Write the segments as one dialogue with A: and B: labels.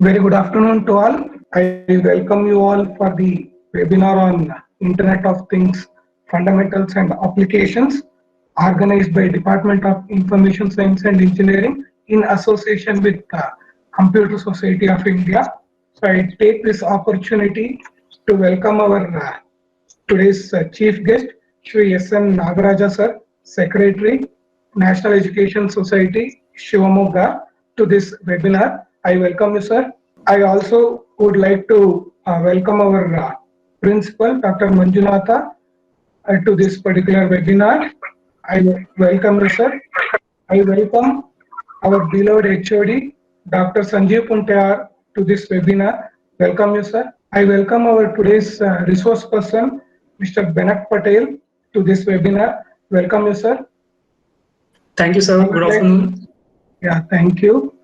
A: Very good afternoon to all. I welcome you all for the webinar on Internet of Things, Fundamentals and Applications, organized by Department of Information Science and Engineering in association with Computer Society of India. So I take this opportunity to welcome our today's chief guest, Shri S.N. Nagaraja sir, Secretary, National Education Society, Shivamogga, to this webinar. I welcome you, sir. I also would like to welcome our principal, Dr. Manjunatha, to this particular webinar. I welcome you, sir. I welcome our beloved HOD, Dr. Sanjeev Puntyar, to this webinar. Welcome you, sir. I welcome our today's resource person, Mr. Benak Patel, to this webinar. Welcome you, sir.
B: Thank you, sir. Good afternoon.
A: Yeah, thank you.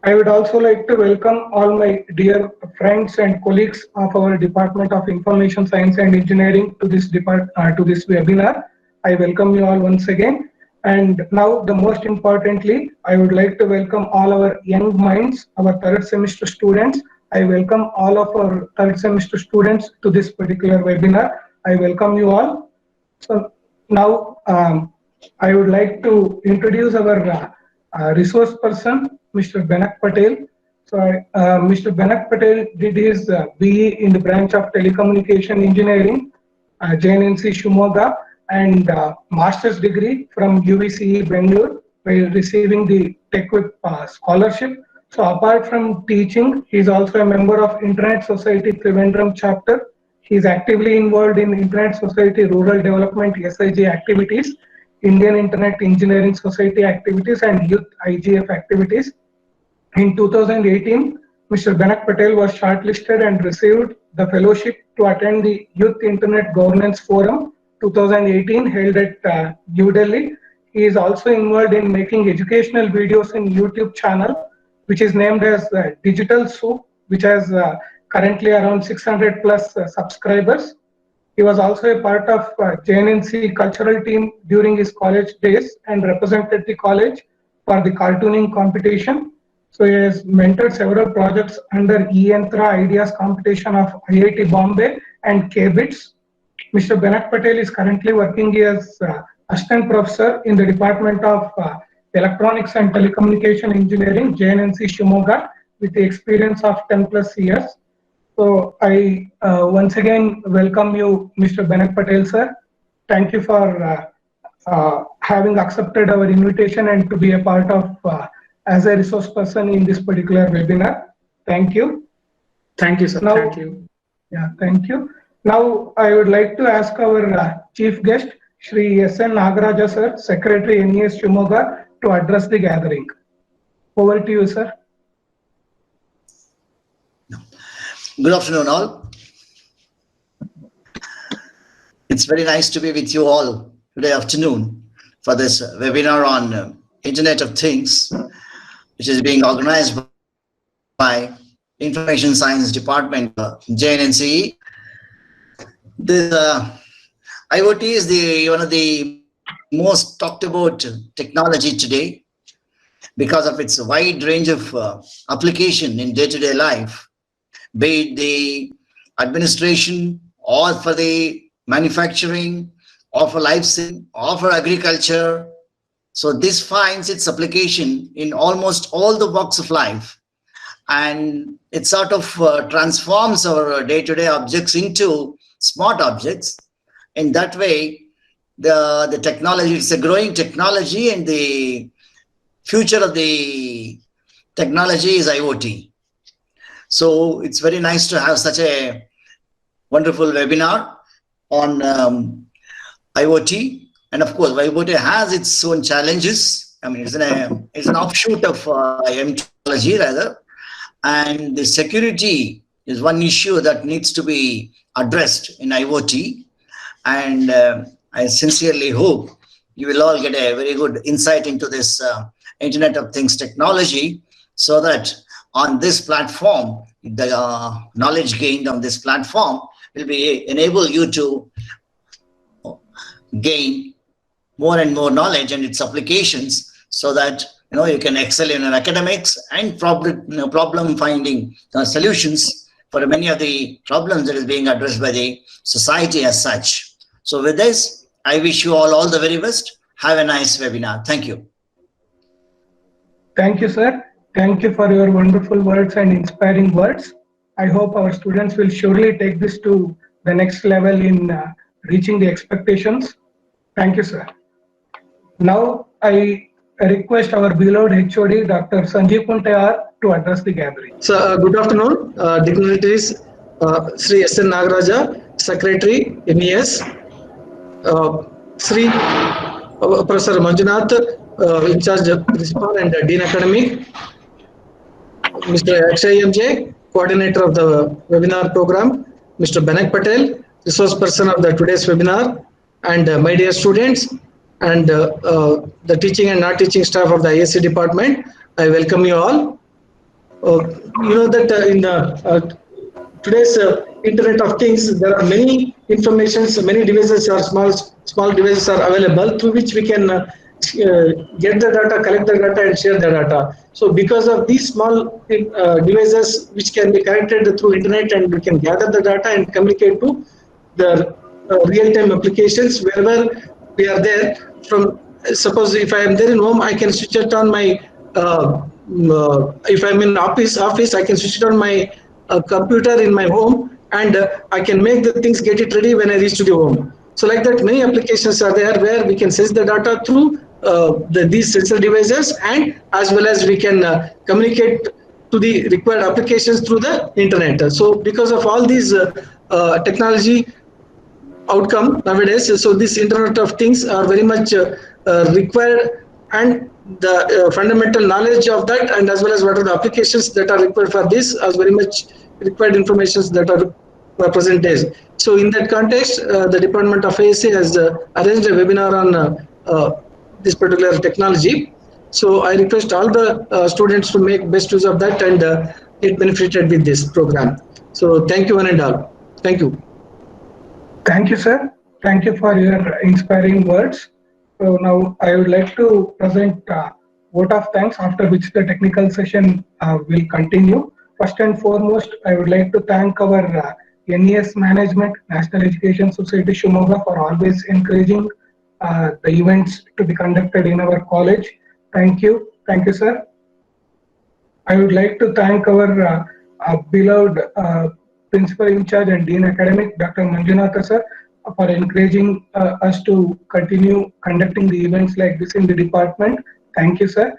A: I would also like to welcome all my dear friends and colleagues of our Department of Information Science and Engineering to this webinar. I welcome you all once again. And now, the most importantly, I would like to welcome all our young minds, our third semester students. I welcome all of our third semester students to this particular webinar. I welcome you all. So now, I would like to introduce our resource person, Mr. Benak Patel. So, Mr. Benak Patel did his BE in the branch of Telecommunication Engineering, JNNC Shimoga, and master's degree from UVCE Bangalore, while receiving the TechWhip scholarship. So, apart from teaching, he is also a member of Internet Society Trivandrum chapter. He is actively involved in Internet Society Rural Development SIG activities, Indian Internet Engineering Society activities, and Youth IGF activities. In 2018, Mr. Benak Patel was shortlisted and received the fellowship to attend the Youth Internet Governance Forum 2018 held at New Delhi. He is also involved in making educational videos in YouTube channel, which is named as Digital Soup, which has currently around 600 plus subscribers. He was also a part of JNNC cultural team during his college days and represented the college for the cartooning competition. So he has mentored several projects under E-Yantra Ideas competition of IIT Bombay and KBITS. Mr. Benak Patel is currently working as assistant professor in the Department of Electronics and Telecommunication Engineering, JNNC Shimoga, with the experience of 10 plus years. So I once again welcome you, Mr. Benak Patel, sir. Thank you for having accepted our invitation and to be a part of as a resource person in this particular webinar. Thank you.
B: Thank you, sir.
A: Now,
B: Thank you.
A: Yeah, thank you. Now I would like to ask our chief guest, Shri S.N. Nagaraja, sir, Secretary NES Shimoga, to address the gathering. Over to you, sir.
C: Good afternoon, all. It's very nice to be with you all today afternoon for this webinar on Internet of Things, which is being organized by Information Science Department, JNNC. This IoT is one of the most talked about technology today because of its wide range of application in day-to-day life, be it the administration or for the manufacturing or for life science or for agriculture. So this finds its application in almost all the walks of life, and it sort of transforms our day-to-day objects into smart objects. In that way, the technology, it's a growing technology, and the future of the technology is IoT. So it's very nice to have such a wonderful webinar on IoT. And of course, IoT has its own challenges. I mean, it's an offshoot of technology rather. And the security is one issue that needs to be addressed in IoT. And I sincerely hope you will all get a very good insight into this Internet of Things technology, so that on this platform, the knowledge gained on this platform will enable you to gain more and more knowledge and its applications, so that you can excel in academics and problem finding solutions for many of the problems that is being addressed by the society as such. So with this, I wish you all the very best. Have a nice webinar. Thank you.
A: Thank you, sir. Thank you for your wonderful words and inspiring words. I hope our students will surely take this to the next level in reaching the expectations. Thank you, sir. Now, I request our beloved HOD, Dr. Sanjeev Kuntayar, to address the gathering.
D: So, good afternoon, dignitaries, Sri S.N. Nagaraja, Secretary, MES, Sri Professor Manjunath, in charge of Principal and Dean Academic, Mr. Akshay MJ, Coordinator of the webinar program, Mr. Benak Patel, Resource Person of the today's webinar, and my dear students, and the teaching and non-teaching staff of the ISC department. I welcome you all. You know that in the today's Internet of Things, there are many informations, many devices are small devices are available through which we can get the data, collect the data, and share the data. So because of these small devices which can be connected through Internet, and we can gather the data and communicate to the real-time applications wherever we are there. From suppose if I am there in home, I can switch it on my if I'm in office I can switch it on my computer in my home, and I can make the things, get it ready when I reach to the home. So like that, many applications are there where we can sense the data through these sensor devices, and as well as we can communicate to the required applications through the internet. So because of all these technology outcome nowadays, so this Internet of Things are very much required, and the fundamental knowledge of that, and as well as what are the applications that are required for this, as very much required informations that are present days. So in that context, the Department of ISC has arranged a webinar on this particular technology. So I request all the students to make best use of that and get benefited with this program. So thank you one and all. Thank you.
A: Thank you, sir. Thank you for your inspiring words. So now I would like to present vote of thanks, after which the technical session will continue. First and foremost, I would like to thank our NES management, National Education Society Shimoga, for always encouraging the events to be conducted in our college. Thank you. Thank you, sir. I would like to thank our beloved Principal in charge and Dean Academic, Dr. Manjunath sir, for encouraging us to continue conducting the events like this in the department. Thank you, sir.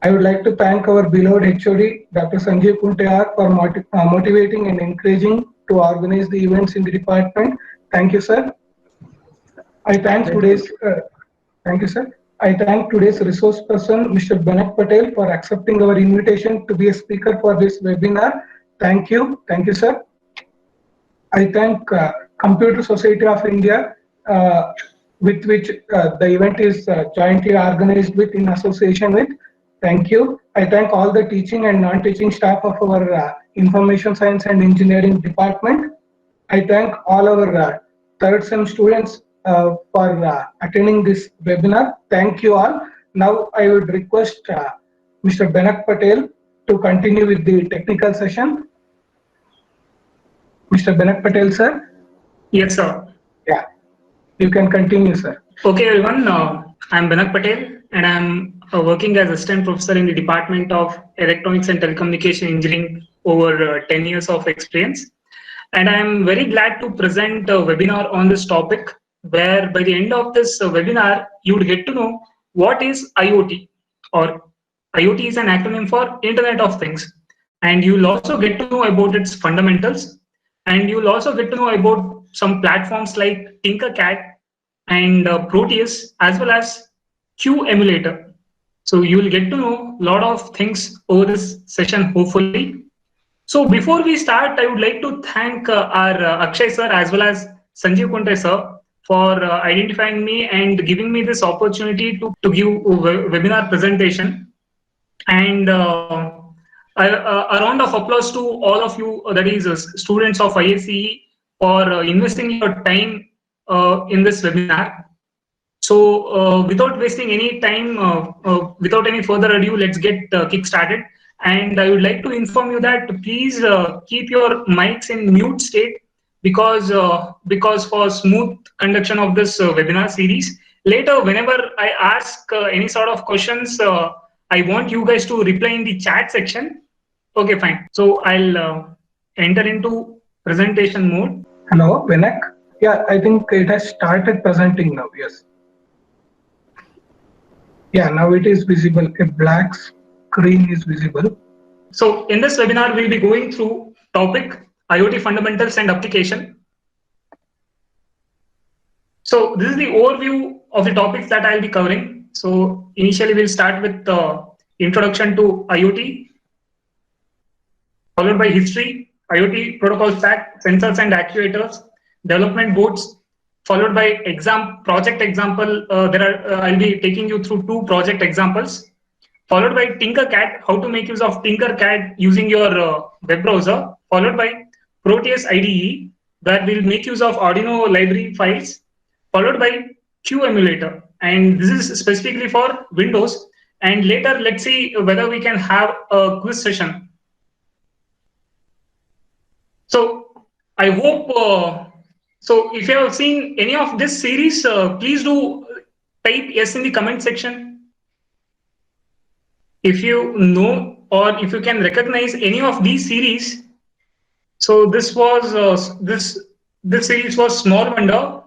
A: I would like to thank our beloved HOD, Dr. Sanjeev Kuntayar, for motivating and encouraging to organize the events in the department. Thank you, sir. I thank today's thank you, sir. I thank today's resource person, Mr. Benak Patel, for accepting our invitation to be a speaker for this webinar. Thank you. Thank you, sir. I thank Computer Society of India, with which the event is jointly organized with in association with. Thank you. I thank all the teaching and non-teaching staff of our Information Science and Engineering department. I thank all our third sem students for attending this webinar. Thank you all. Now I would request Mr. Benak Patel to continue with the technical session. Mr. Benak Patel, sir?
B: Yes, sir.
A: Yeah, you can continue, sir.
B: Okay, everyone. I'm Benak Patel, and I'm working as assistant professor in the Department of Electronics and Telecommunication Engineering, over 10 years of experience. And I'm very glad to present a webinar on this topic, where by the end of this webinar, you would get to know what is IoT, or IoT is an acronym for Internet of Things. And you'll also get to know about its fundamentals. And you'll also get to know about some platforms like Tinkercad and Proteus, as well as Q Emulator. So you'll get to know a lot of things over this session, hopefully. So before we start, I would like to thank our Akshay sir as well as Sanjeev Kuntayar sir for identifying me and giving me this opportunity to give a webinar presentation. And a round of applause to all of you, that is students of ISCE, for investing your time in this webinar. So without wasting any time, without any further ado, let's get kick started. And I would like to inform you that please keep your mics in mute state because for smooth conduction of this webinar series. Later, whenever I ask any sort of questions, I want you guys to reply in the chat section. Okay, fine. So I'll enter into presentation mode.
A: Hello, Benak. Yeah, I think it has started presenting now. Yes. Yeah, now it is visible. A black screen is visible.
B: So in this webinar, we'll be going through topic IoT fundamentals and application. So this is the overview of the topics that I'll be covering. So initially we'll start with the introduction to IoT, followed by history, IoT protocol stack, sensors and actuators, development boards, followed by project example. I'll be taking you through 2 project examples, followed by Tinkercad, how to make use of Tinkercad using your web browser, followed by Proteus IDE, where we'll make use of Arduino library files, followed by Q emulator, and this is specifically for Windows. And later, let's see whether we can have a quiz session. So I hope, so if you have seen any of this series, please do type yes in the comment section. If you know or if you can recognize any of these series. So this was this series was Small Wonder,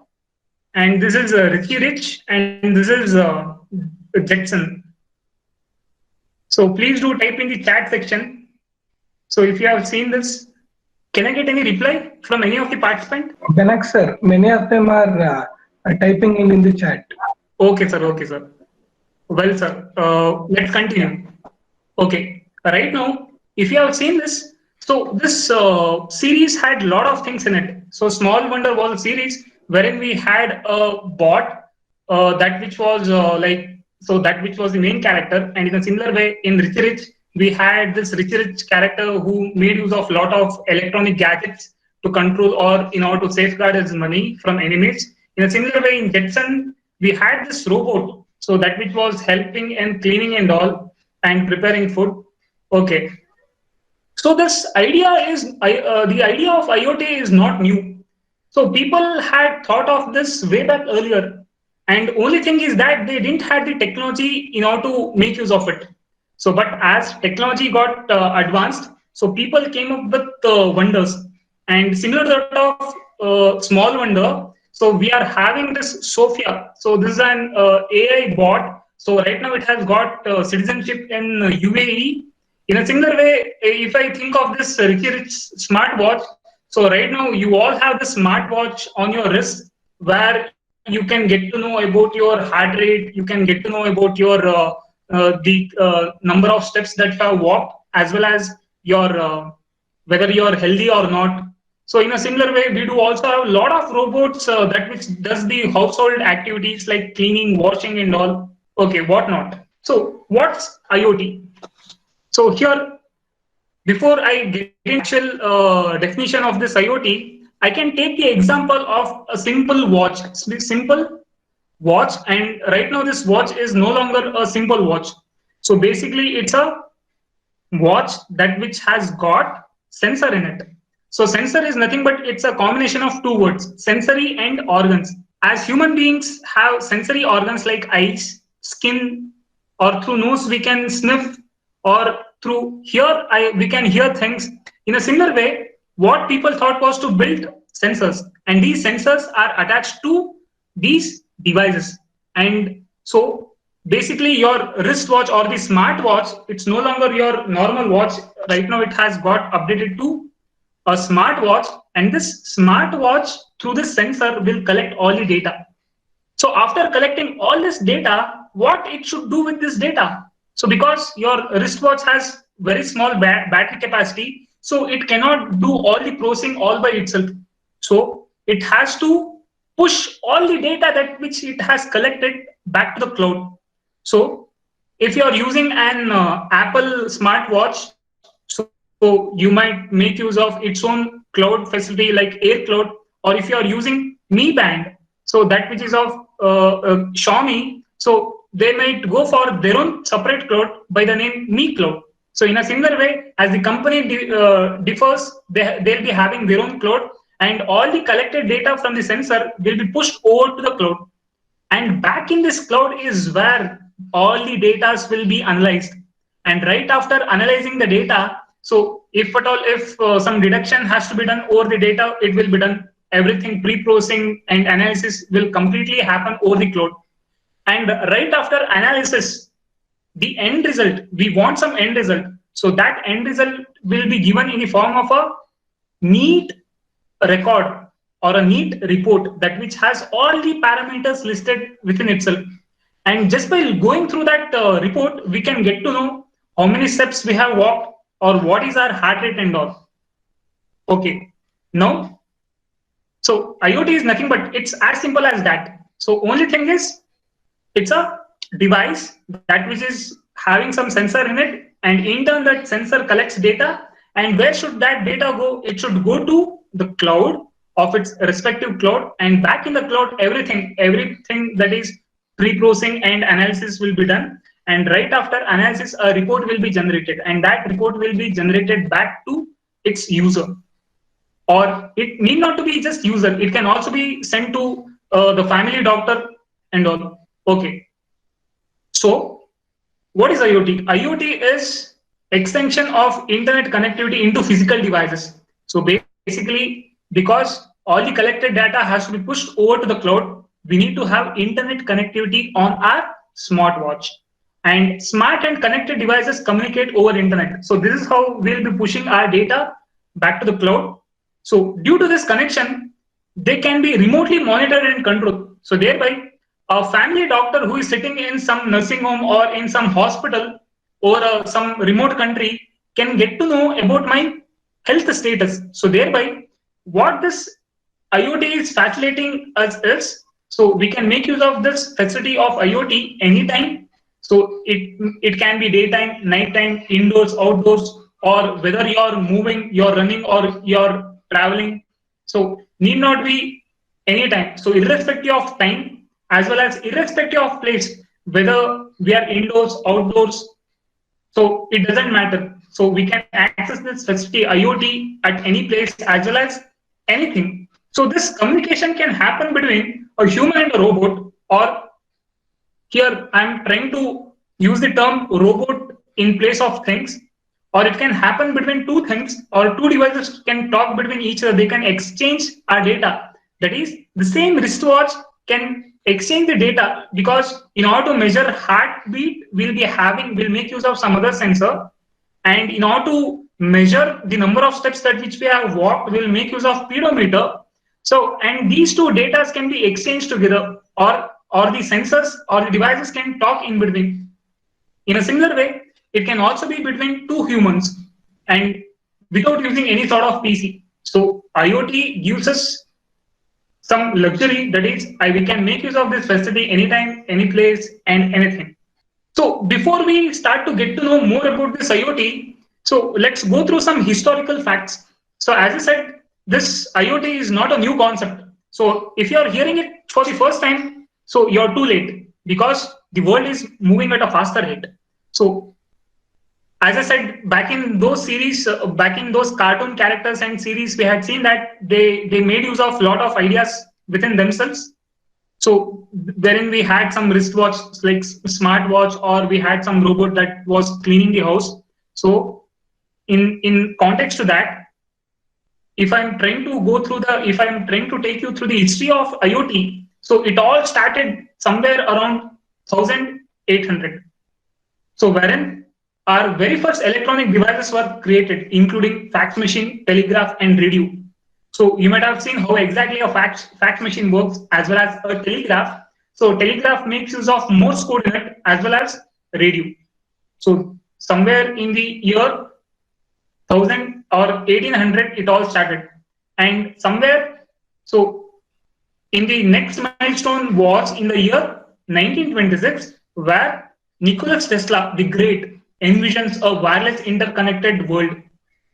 B: and this is Richie Rich, and this is Jetson. So please do type in the chat section. So if you have seen this, can I get any reply from any of the participants?
A: Benak sir, many of them are typing in the chat.
B: Okay, sir. Okay, sir. Well, sir, let's continue. Okay, right now, if you have seen this, so this series had a lot of things in it. So Small Wonder was a series wherein we had a bot that which was that which was the main character, and in a similar way in Richie Rich, we had this Richie Rich character who made use of a lot of electronic gadgets to control or in order to safeguard his money from enemies. In a similar way in Jetson, we had this robot, so that which was helping and cleaning and all and preparing food. Okay. So this idea is, the idea of IoT is not new. So people had thought of this way back earlier. And only thing is that they didn't have the technology in order to make use of it. So, but as technology got advanced, so people came up with wonders. And similar to that of Small Wonder, so we are having this Sophia. So this is an AI bot. So right now it has got citizenship in UAE. In a similar way, if I think of this Richie Rich smartwatch, so right now you all have the smartwatch on your wrist where you can get to know about your heart rate, you can get to know about your the number of steps that you have walked, as well as your whether you are healthy or not. So in a similar way, we do also have a lot of robots that which does the household activities like cleaning, washing, and all. Okay, what not? So what's IoT? So here, before I get into definition of this IoT, I can take the example of a simple watch. Simple watch, and right now this watch is no longer a simple watch. So basically, it's a watch that which has got sensor in it. So sensor is nothing but it's a combination of 2 words, sensory and organs. As human beings have sensory organs like eyes, skin, or through nose we can sniff, or through we can hear things. In a similar way, what people thought was to build sensors, and these sensors are attached to these devices. And so basically your wristwatch or the smartwatch, it's no longer your normal watch. Right now it has got updated to a smartwatch, and this smartwatch through this sensor will collect all the data. So after collecting all this data, what it should do with this data? So because your wristwatch has very small battery capacity, so it cannot do all the processing all by itself. So it has to push all the data that which it has collected back to the cloud. So if you are using an Apple smartwatch, so you might make use of its own cloud facility like AirCloud, or if you are using Mi Band, so that which is of Xiaomi, so they might go for their own separate cloud by the name Mi Cloud. So in a similar way, as the company differs, they'll be having their own cloud, and all the collected data from the sensor will be pushed over to the cloud. And back in this cloud is where all the data will be analyzed. And right after analyzing the data, so if at all, if some deduction has to be done over the data, it will be done. Everything pre-processing and analysis will completely happen over the cloud. And right after analysis, the end result, we want some end result. So that end result will be given in the form of a neat record or a neat report that which has all the parameters listed within itself. And just by going through that report, we can get to know how many steps we have walked or what is our heart rate and all. Okay, now, so IoT is nothing but it's as simple as that. So only thing is, it's a device that which is having some sensor in it, and in turn that sensor collects data. And where should that data go? It should go to the cloud of its respective cloud, and back in the cloud, everything that is pre-processing and analysis will be done. And right after analysis, a report will be generated, and that report will be generated back to its user. Or it need not to be just user, it can also be sent to the family doctor and all. Okay. So what is IoT? IoT is extension of internet connectivity into physical devices. So basically, because all the collected data has to be pushed over to the cloud, we need to have internet connectivity on our smartwatch. And smart and connected devices communicate over internet. So this is how we'll be pushing our data back to the cloud. So due to this connection, they can be remotely monitored and controlled. So thereby, a family doctor who is sitting in some nursing home or in some hospital or some remote country can get to know about my health status. So thereby, what this IoT is facilitating us is, so we can make use of this facility of IoT anytime. So it can be daytime, nighttime, indoors, outdoors, or whether you're moving, you're running, or you're traveling. So need not be anytime. So irrespective of time, as well as irrespective of place, whether we are indoors, outdoors, so it doesn't matter. So we can access this facility IoT at any place as well as anything. So this communication can happen between a human and a robot, or here I'm trying to use the term robot in place of things, or it can happen between two things, or two devices can talk between each other. They can exchange our data. That is, the same wristwatch can exchange the data, because in order to measure heartbeat, we'll make use of some other sensor, and in order to measure the number of steps that which we have walked, we'll make use of pedometer. So, and these two data can be exchanged together, or the sensors or the devices can talk in between. In a similar way, it can also be between two humans and without using any sort of PC. So IoT gives us some luxury, that is, we can make use of this facility anytime, any place, and anything. So before we start to get to know more about this IoT, so let's go through some historical facts. So as I said, this IoT is not a new concept. So if you're hearing it for the first time, so you're too late, because the world is moving at a faster rate. So as I said, back in those series, back in those cartoon characters and series, we had seen that they made use of a lot of ideas within themselves. So wherein we had some wristwatch like smartwatch, or we had some robot that was cleaning the house. So in context to that, if I'm trying to take you through the history of IoT, so it all started somewhere around 1800. So wherein our very first electronic devices were created, including fax machine, telegraph, and radio. So you might have seen how exactly a fax machine works, as well as a telegraph. So telegraph makes use of Morse code in it, as well as radio. So somewhere in the year 1000 or 1800, it all started. And somewhere, so in the next milestone was in the year 1926, where Nikola Tesla, the Great, envisions a wireless interconnected world.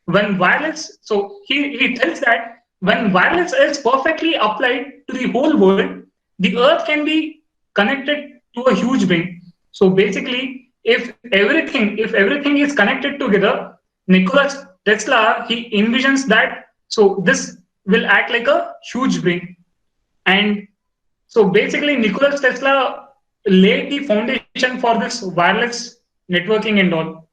B: When wireless, so he tells that when wireless is perfectly applied to the whole world, the earth can be connected to a huge brain. So basically, if everything is connected together, Nikola Tesla, he envisions that, so this will act like a huge brain. And so basically, Nikola Tesla laid the foundation for this wireless networking and all.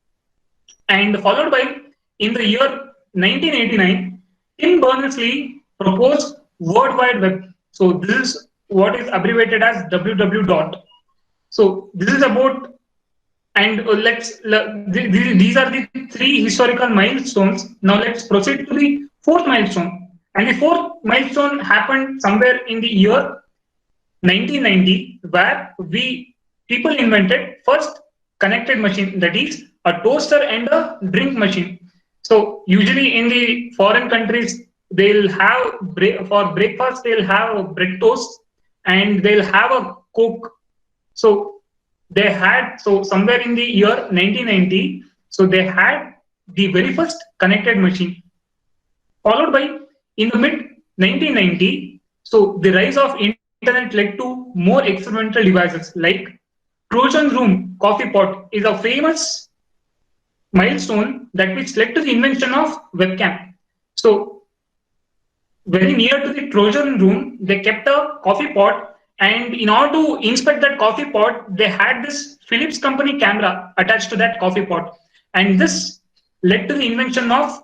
B: And followed by, in the year 1989, Tim Berners-Lee proposed World Wide Web. So this is what is abbreviated as WW. So this is about, and these are the three historical milestones. Now let's proceed to the fourth milestone. And the fourth milestone happened somewhere in the year 1990, where people invented first connected machine, that is a toaster and a drink machine. So usually in the foreign countries, they'll have for breakfast, they'll have bread toast and they'll have a Coke. So they had, so somewhere in the year 1990, so they had the very first connected machine. Followed by, in the mid 1990, so the rise of internet led to more experimental devices like Trojan room coffee pot is a famous milestone that which led to the invention of webcam. So very near to the Trojan room, they kept a coffee pot, and in order to inspect that coffee pot, they had this Philips company camera attached to that coffee pot, and this led to the invention of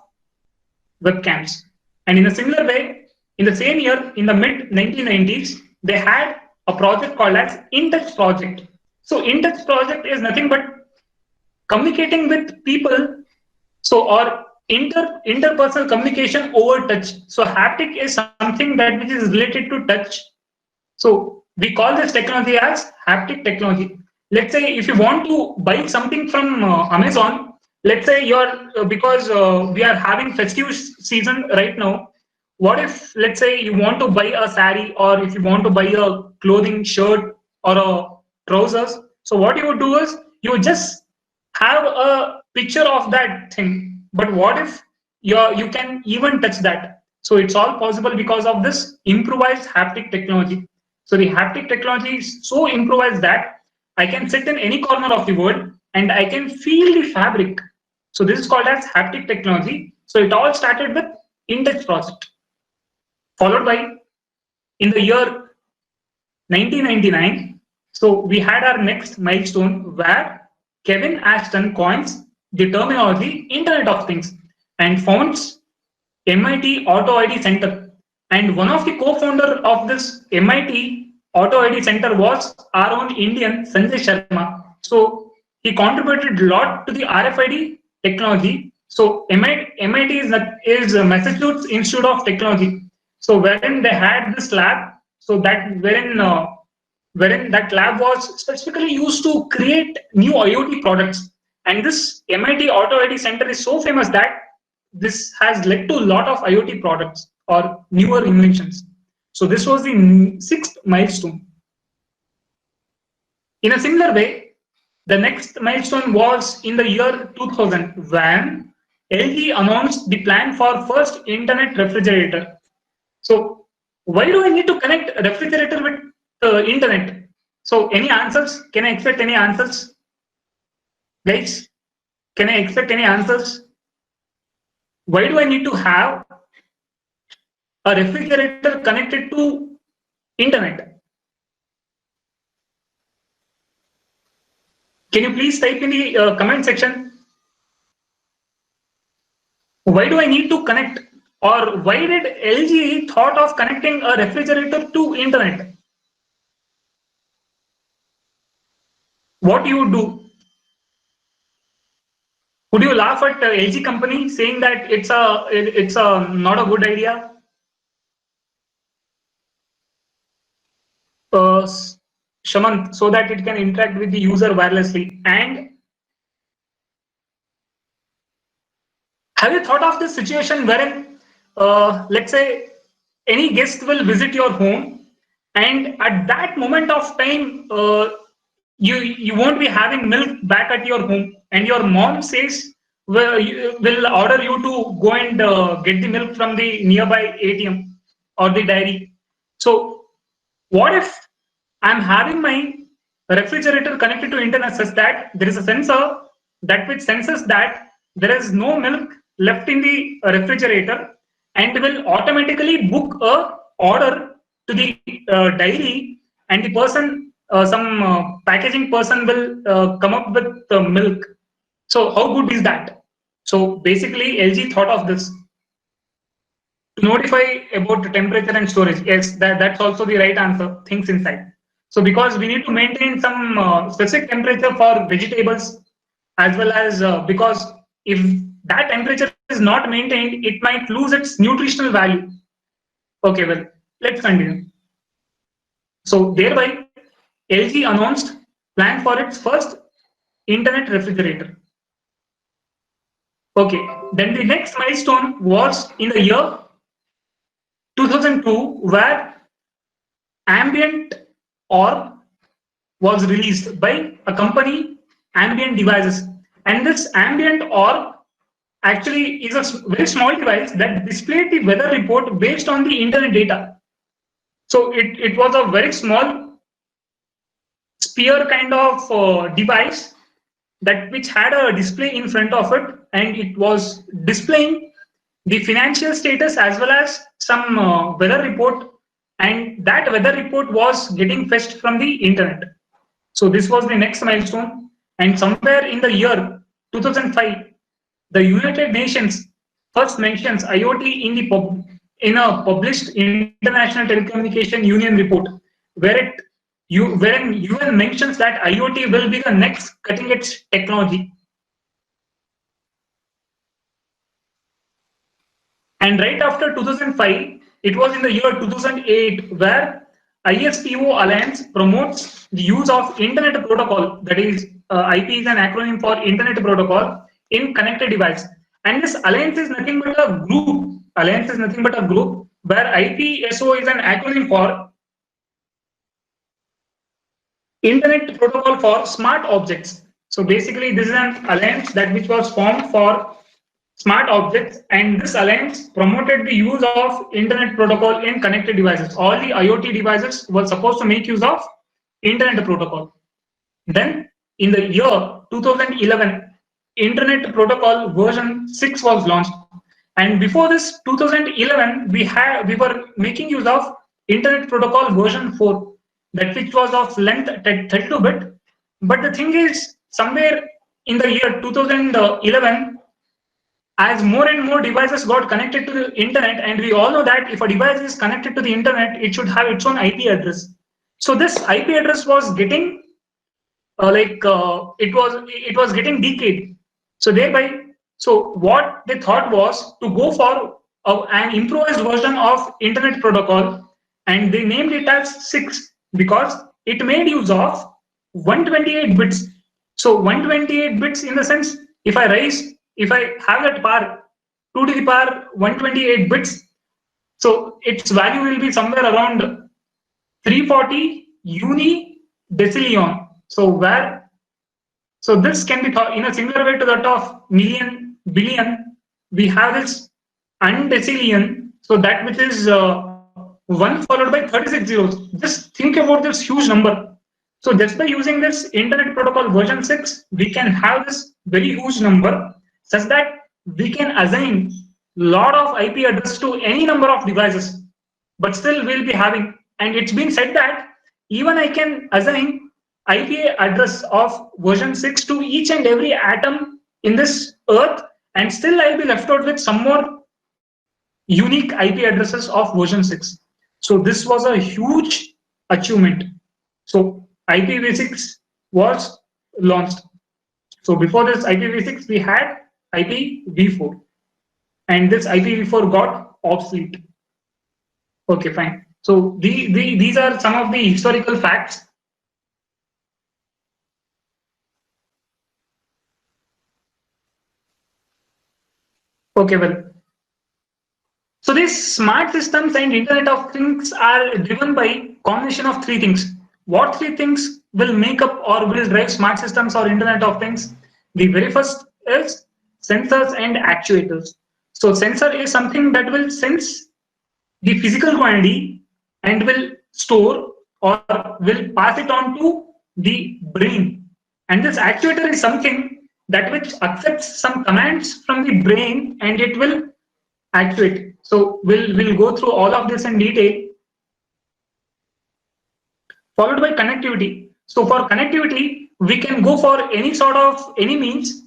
B: webcams. And in a similar way, in the same year, in the mid 1990s, they had a project called as InTouch project. So InTouch project is nothing but communicating with people, so or interpersonal communication over touch. So haptic is something that which is related to touch. So we call this technology as haptic technology. Let's say if you want to buy something from Amazon, let's say you're because we are having festive season right now. What if, let's say, you want to buy a sari, or if you want to buy a clothing shirt or a trousers? So what you would do is you would just have a picture of that thing. But what if you can even touch that? So it's all possible because of this improvised haptic technology. So the haptic technology is so improvised that I can sit in any corner of the world and I can feel the fabric. So this is called as haptic technology. So it all started with InTouch project. Followed by, in the year 1999, so we had our next milestone where Kevin Ashton coins the terminology Internet of Things and founds MIT Auto ID Center. And one of the co-founder of this MIT Auto ID Center was our own Indian Sanjay Sharma. So he contributed a lot to the RFID technology. So MIT is Massachusetts Institute of Technology. So wherein they had this lab, so that wherein that lab was specifically used to create new IoT products. And this MIT Auto ID Center is so famous that this has led to a lot of IoT products or newer inventions. So this was the sixth milestone. In a similar way, the next milestone was in the year 2000 when LG announced the plan for first internet refrigerator. So why do I need to connect a refrigerator with internet? So any answers? Can I expect any answers? Guys, can I expect any answers? Why do I need to have a refrigerator connected to internet? Can you please type in the comment section? Why do I need to connect, or why did LG thought of connecting a refrigerator to internet? What you would do? Would you laugh at LG company saying that it's a not a good idea? Shamant, so that it can interact with the user wirelessly. And have you thought of this situation wherein, let's say, any guest will visit your home, and at that moment of time, you won't be having milk back at your home, and your mom says, well, will order you to go and get the milk from the nearby ATM or the dairy. So what if I'm having my refrigerator connected to internet such that there is a sensor that which senses that there is no milk left in the refrigerator and will automatically book a order to the dairy, and the person, some packaging person will come up with the milk. So how good is that? So basically LG thought of this to notify about the temperature and storage. Yes, that's also the right answer, things inside. So because we need to maintain some specific temperature for vegetables, as well as because if that temperature is not maintained, it might lose its nutritional value. Okay, well, let's continue. So thereby, LG announced plan for its first internet refrigerator. Okay, then the next milestone was in the year 2002, where Ambient Orb was released by a company, Ambient Devices. And this Ambient Orb actually is a very small device that displayed the weather report based on the internet data. So it was a very small sphere kind of device that which had a display in front of it, and it was displaying the financial status as well as some weather report, and that weather report was getting fetched from the internet. So this was the next milestone, and somewhere in the year 2005, the United Nations first mentions IoT in the in a published International Telecommunication Union report, where wherein UN mentions that IoT will be the next cutting-edge technology. And right after 2005, it was in the year 2008 where ISPO Alliance promotes the use of Internet Protocol, that is, IP is an acronym for Internet Protocol, in connected device. And this alliance is nothing but a group. Alliance is nothing but a group where IPSO is an acronym for Internet Protocol for Smart Objects. So basically, this is an alliance that which was formed for smart objects, and this alliance promoted the use of Internet Protocol in connected devices. All the IoT devices were supposed to make use of Internet Protocol. Then, in the year 2011, Internet Protocol version 6 was launched. And before this 2011, we were making use of Internet Protocol version 4, that which was of length 32-bit. But the thing is, somewhere in the year 2011, as more and more devices got connected to the internet, and we all know that if a device is connected to the internet, it should have its own IP address. So this IP address was getting it was getting decayed. So thereby, so what they thought was to go for an improvised version of Internet Protocol, and they named it as 6 because it made use of 128 bits. So 128 bits in the sense, if I have that power 2 to the power 128 bits, so its value will be somewhere around 340 uni-decillion. So this can be thought in a similar way to that of million, billion. We have this undecillion, so that which is 1 followed by 36 zeros. Just think about this huge number. So just by using this Internet Protocol version 6, we can have this very huge number, such that we can assign lot of IP address to any number of devices, but still we'll be having. And it's been said that even I can assign IP address of version 6 to each and every atom in this earth, and still I'll be left out with some more unique IP addresses of version 6. So this was a huge achievement. So IPv6 was launched. So before this IPv6, we had IPv4, and this IPv4 got obsolete. Okay, fine. So these are some of the historical facts. Okay, well, so these smart systems and Internet of Things are driven by combination of 3 things. What 3 things will make up or will drive smart systems or Internet of Things? The very first is sensors and actuators. So sensor is something that will sense the physical quantity and will store or will pass it on to the brain. And this actuator is something that which accepts some commands from the brain and it will actuate. So we'll go through all of this in detail. Followed by connectivity. So for connectivity, we can go for any means.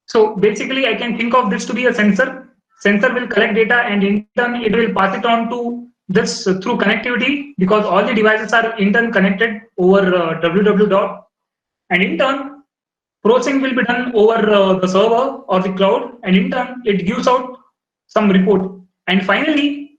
B: So basically, I can think of this to be a sensor. Sensor will collect data and in turn it will pass it on to this through connectivity, because all the devices are in turn connected over www. And in turn, processing will be done over the server or the cloud, and in turn it gives out some report. And finally,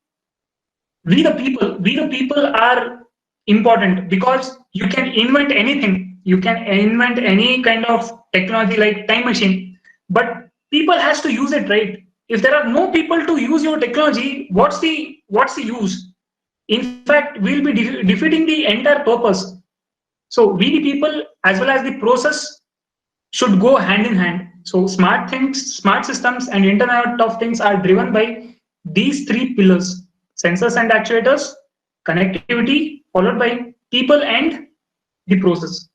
B: we the people are important, because you can invent anything. You can invent any kind of technology like time machine, but people has to use it, right? If there are no people to use your technology, what's the use? In fact, we'll be defeating the entire purpose. So we the people as well as the process should go hand in hand. So smart things, smart systems and Internet of Things are driven by these three pillars: sensors and actuators, connectivity, followed by people and the process.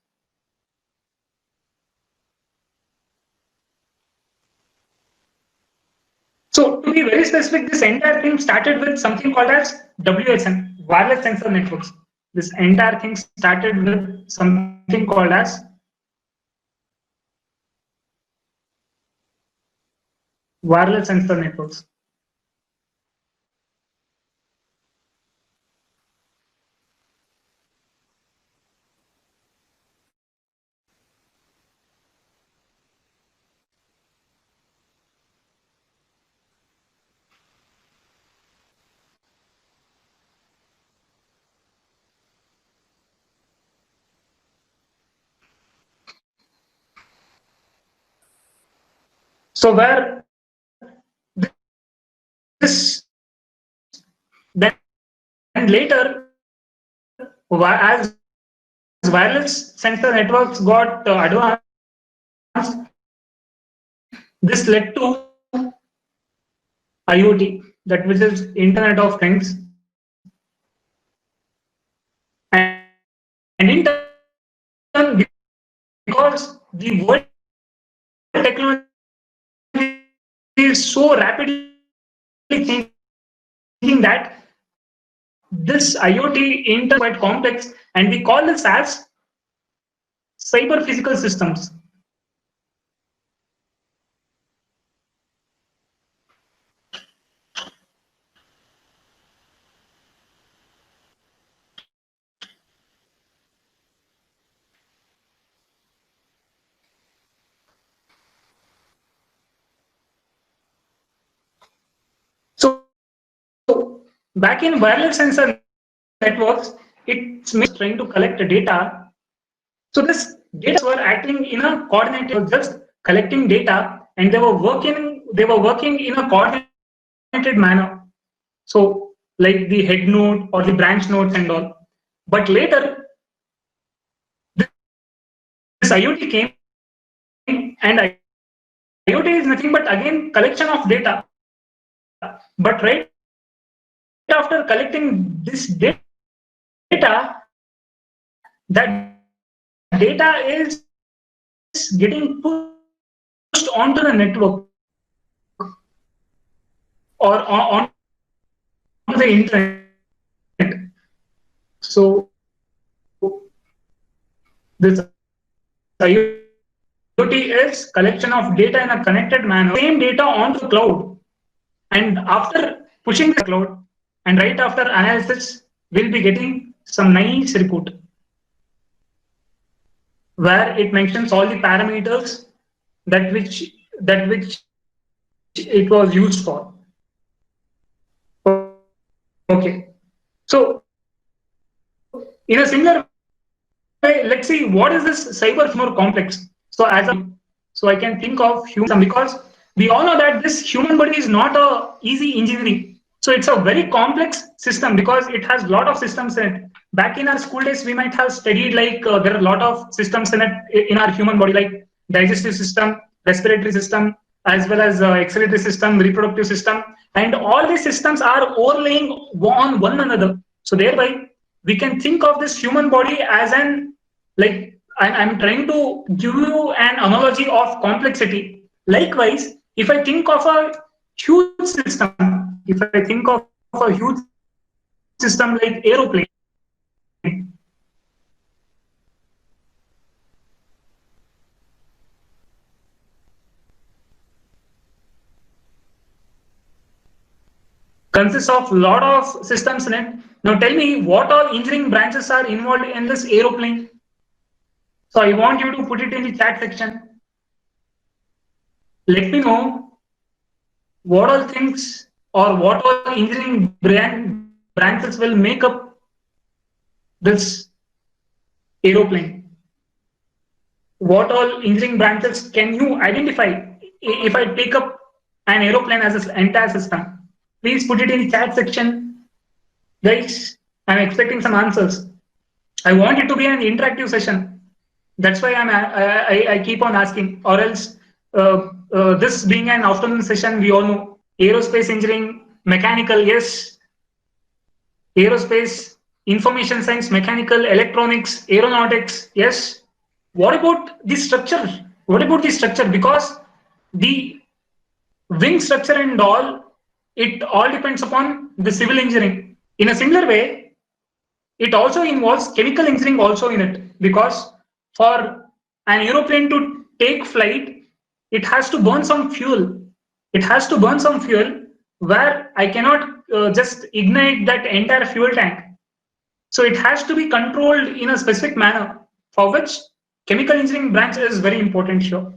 B: So to be very specific, this entire thing started with something called as WSN, wireless sensor networks. This entire thing started with something called as wireless sensor networks. So where this then later, as wireless sensor networks got advanced, this led to IoT, that which is Internet of Things, and in turn, because the world technology is so rapidly changing that this IoT is quite complex, and we call this as cyber physical systems. So back in wireless sensor networks, it's trying to collect the data. So this data were acting in a coordinated, just collecting data, and they were working in a coordinated manner. So like the head node or the branch nodes and all. But later, this IoT came, and IoT is nothing but again collection of data. But right after collecting this data, that data is getting pushed onto the network or on the internet. So this IoT is collection of data in a connected manner, same data onto the cloud, and after pushing the cloud and right after analysis, we'll be getting some nice report where it mentions all the parameters that which it was used for. Okay, so in a similar way, let's see what is this cyber more complex. So I can think of human, because we all know that this human body is not a easy engineering. So it's a very complex system because it has a lot of systems in it. Back in our school days, we might have studied like there are a lot of systems in it in our human body, like digestive system, respiratory system, as well as excretory system, reproductive system, and all these systems are overlaying on one another. So thereby, we can think of this human body as an, like, I'm trying to give you an analogy of complexity. Likewise, if I think of a huge system, if I think of a huge system like aeroplane, consists of lot of systems in it. Now tell me what all engineering branches are involved in this aeroplane. So I want you to put it in the chat section. Let me know what all things or what all engineering branches will make up this aeroplane. What all engineering branches can you identify if I take up an aeroplane as an entire system? Please put it in the chat section. Guys, I'm expecting some answers. I want it to be an interactive session. That's why I keep on asking. Or else, this being an afternoon session, we all know aerospace engineering, mechanical, yes. Aerospace, information science, mechanical, electronics, aeronautics, yes. What about the structure? What about the structure? Because the wing structure and all, it all depends upon the civil engineering. In a similar way, it also involves chemical engineering also in it, because for an aeroplane to take flight, it has to burn some fuel. It has to burn some fuel where I cannot just ignite that entire fuel tank. So it has to be controlled in a specific manner, for which chemical engineering branch is very important here.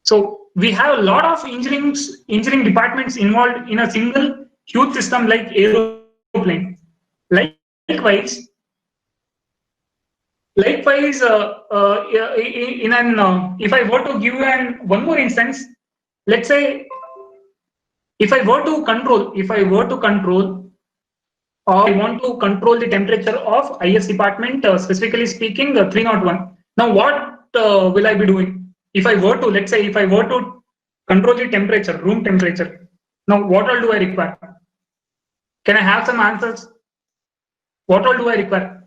B: So we have a lot of engineering departments involved in a single huge system like aeroplane. Likewise, in an if I were to give one more instance, let's say if I were to control, or I want to control the temperature of IS department, specifically speaking, 301. Now, what will I be doing? If I were to, let's say, if I were to control the temperature, room temperature, now what all do I require? Can I have some answers? What all do I require?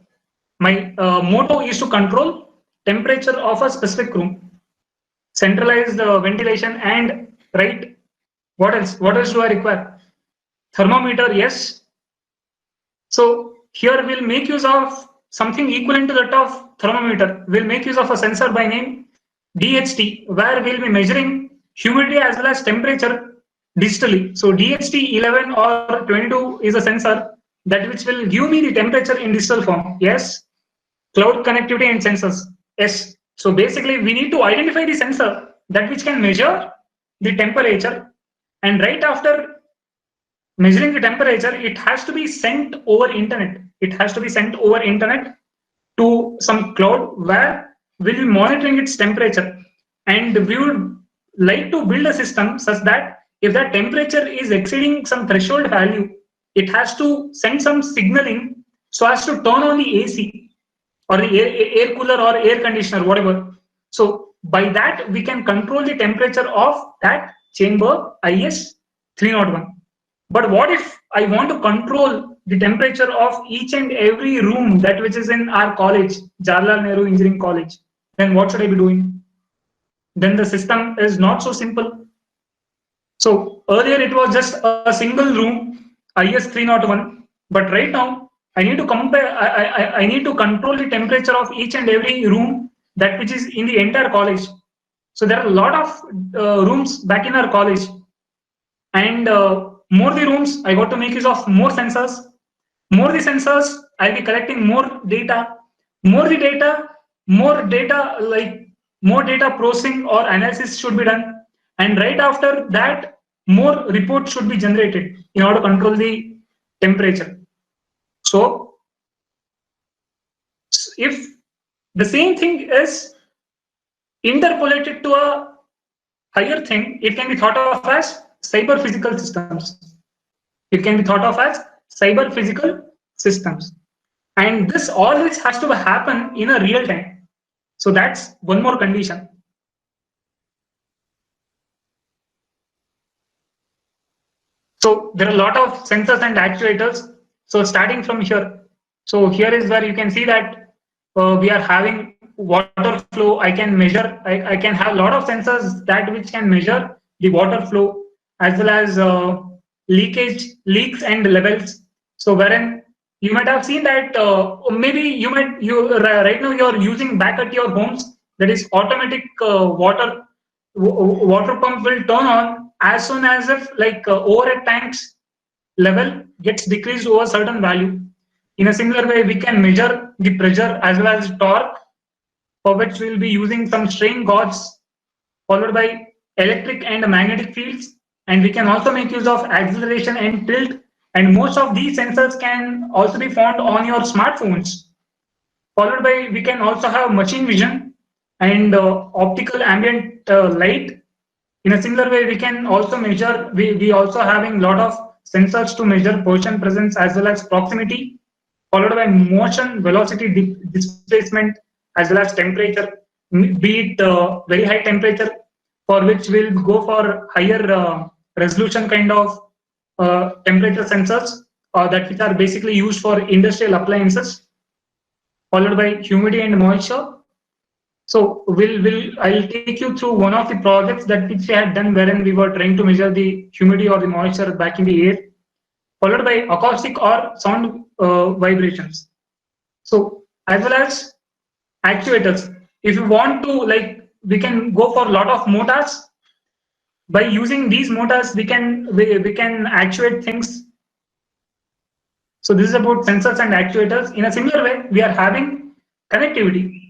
B: My motto is to control temperature of a specific room, centralize the ventilation, and right. What else? What else do I require? Thermometer, yes. So here we'll make use of something equivalent to that of thermometer. We'll make use of a sensor by name DHT, where we'll be measuring humidity as well as temperature digitally. So DHT 11 or 22 is a sensor that which will give me the temperature in digital form. Yes. Cloud connectivity and sensors. Yes. So basically we need to identify the sensor that which can measure the temperature, and right after measuring the temperature, it has to be sent over internet. It has to be sent over internet to some cloud where we'll be monitoring its temperature. And we would like to build a system such that if that temperature is exceeding some threshold value, it has to send some signaling so as to turn on the AC or the air cooler or air conditioner, whatever. So by that, we can control the temperature of that chamber IS 301. But what if I want to control the temperature of each and every room that which is in our college, Jawaharlal Nehru Engineering College? Then what should I be doing? Then the system is not so simple. So earlier it was just a single room, IS 301, but right now I need to compare. I need to control the temperature of each and every room that which is in the entire college. So there are a lot of rooms back in our college, and more the rooms, I got to make use of more sensors. More the sensors, I'll be collecting more data. More the data, more data processing or analysis should be done. And right after that, more reports should be generated in order to control the temperature. So if the same thing is interpolated to a higher thing, it can be thought of as cyber physical systems. It can be thought of as cyber physical systems. And this always has to happen in a real time. So that's one more condition. So there are a lot of sensors and actuators. So starting from here, So here is where you can see that we are having water flow. I can measure, I can have a lot of sensors that which can measure the water flow as well as leaks and levels. So wherein you might have seen that maybe right now you're using back at your homes, that is automatic water pump will turn on as soon as if like overhead tanks level gets decreased over a certain value. In a similar way, we can measure the pressure as well as torque, for which we'll be using some strain gauges followed by electric and magnetic fields. And we can also make use of acceleration and tilt. And most of these sensors can also be found on your smartphones. Followed by, we can also have machine vision and optical ambient light. In a similar way, we can also measure, we also having a lot of sensors to measure position presence as well as proximity, followed by motion, velocity, displacement, as well as temperature, be it very high temperature, for which we'll go for higher resolution kind of temperature sensors, that which are basically used for industrial appliances, followed by humidity and moisture. So I'll take you through one of the projects that which we had done wherein we were trying to measure the humidity or the moisture back in the air, followed by acoustic or sound vibrations. So as well as actuators. If you want to, like, we can go for a lot of motors. By using these motors, we can actuate things. So this is about sensors and actuators. In a similar way, we are having connectivity.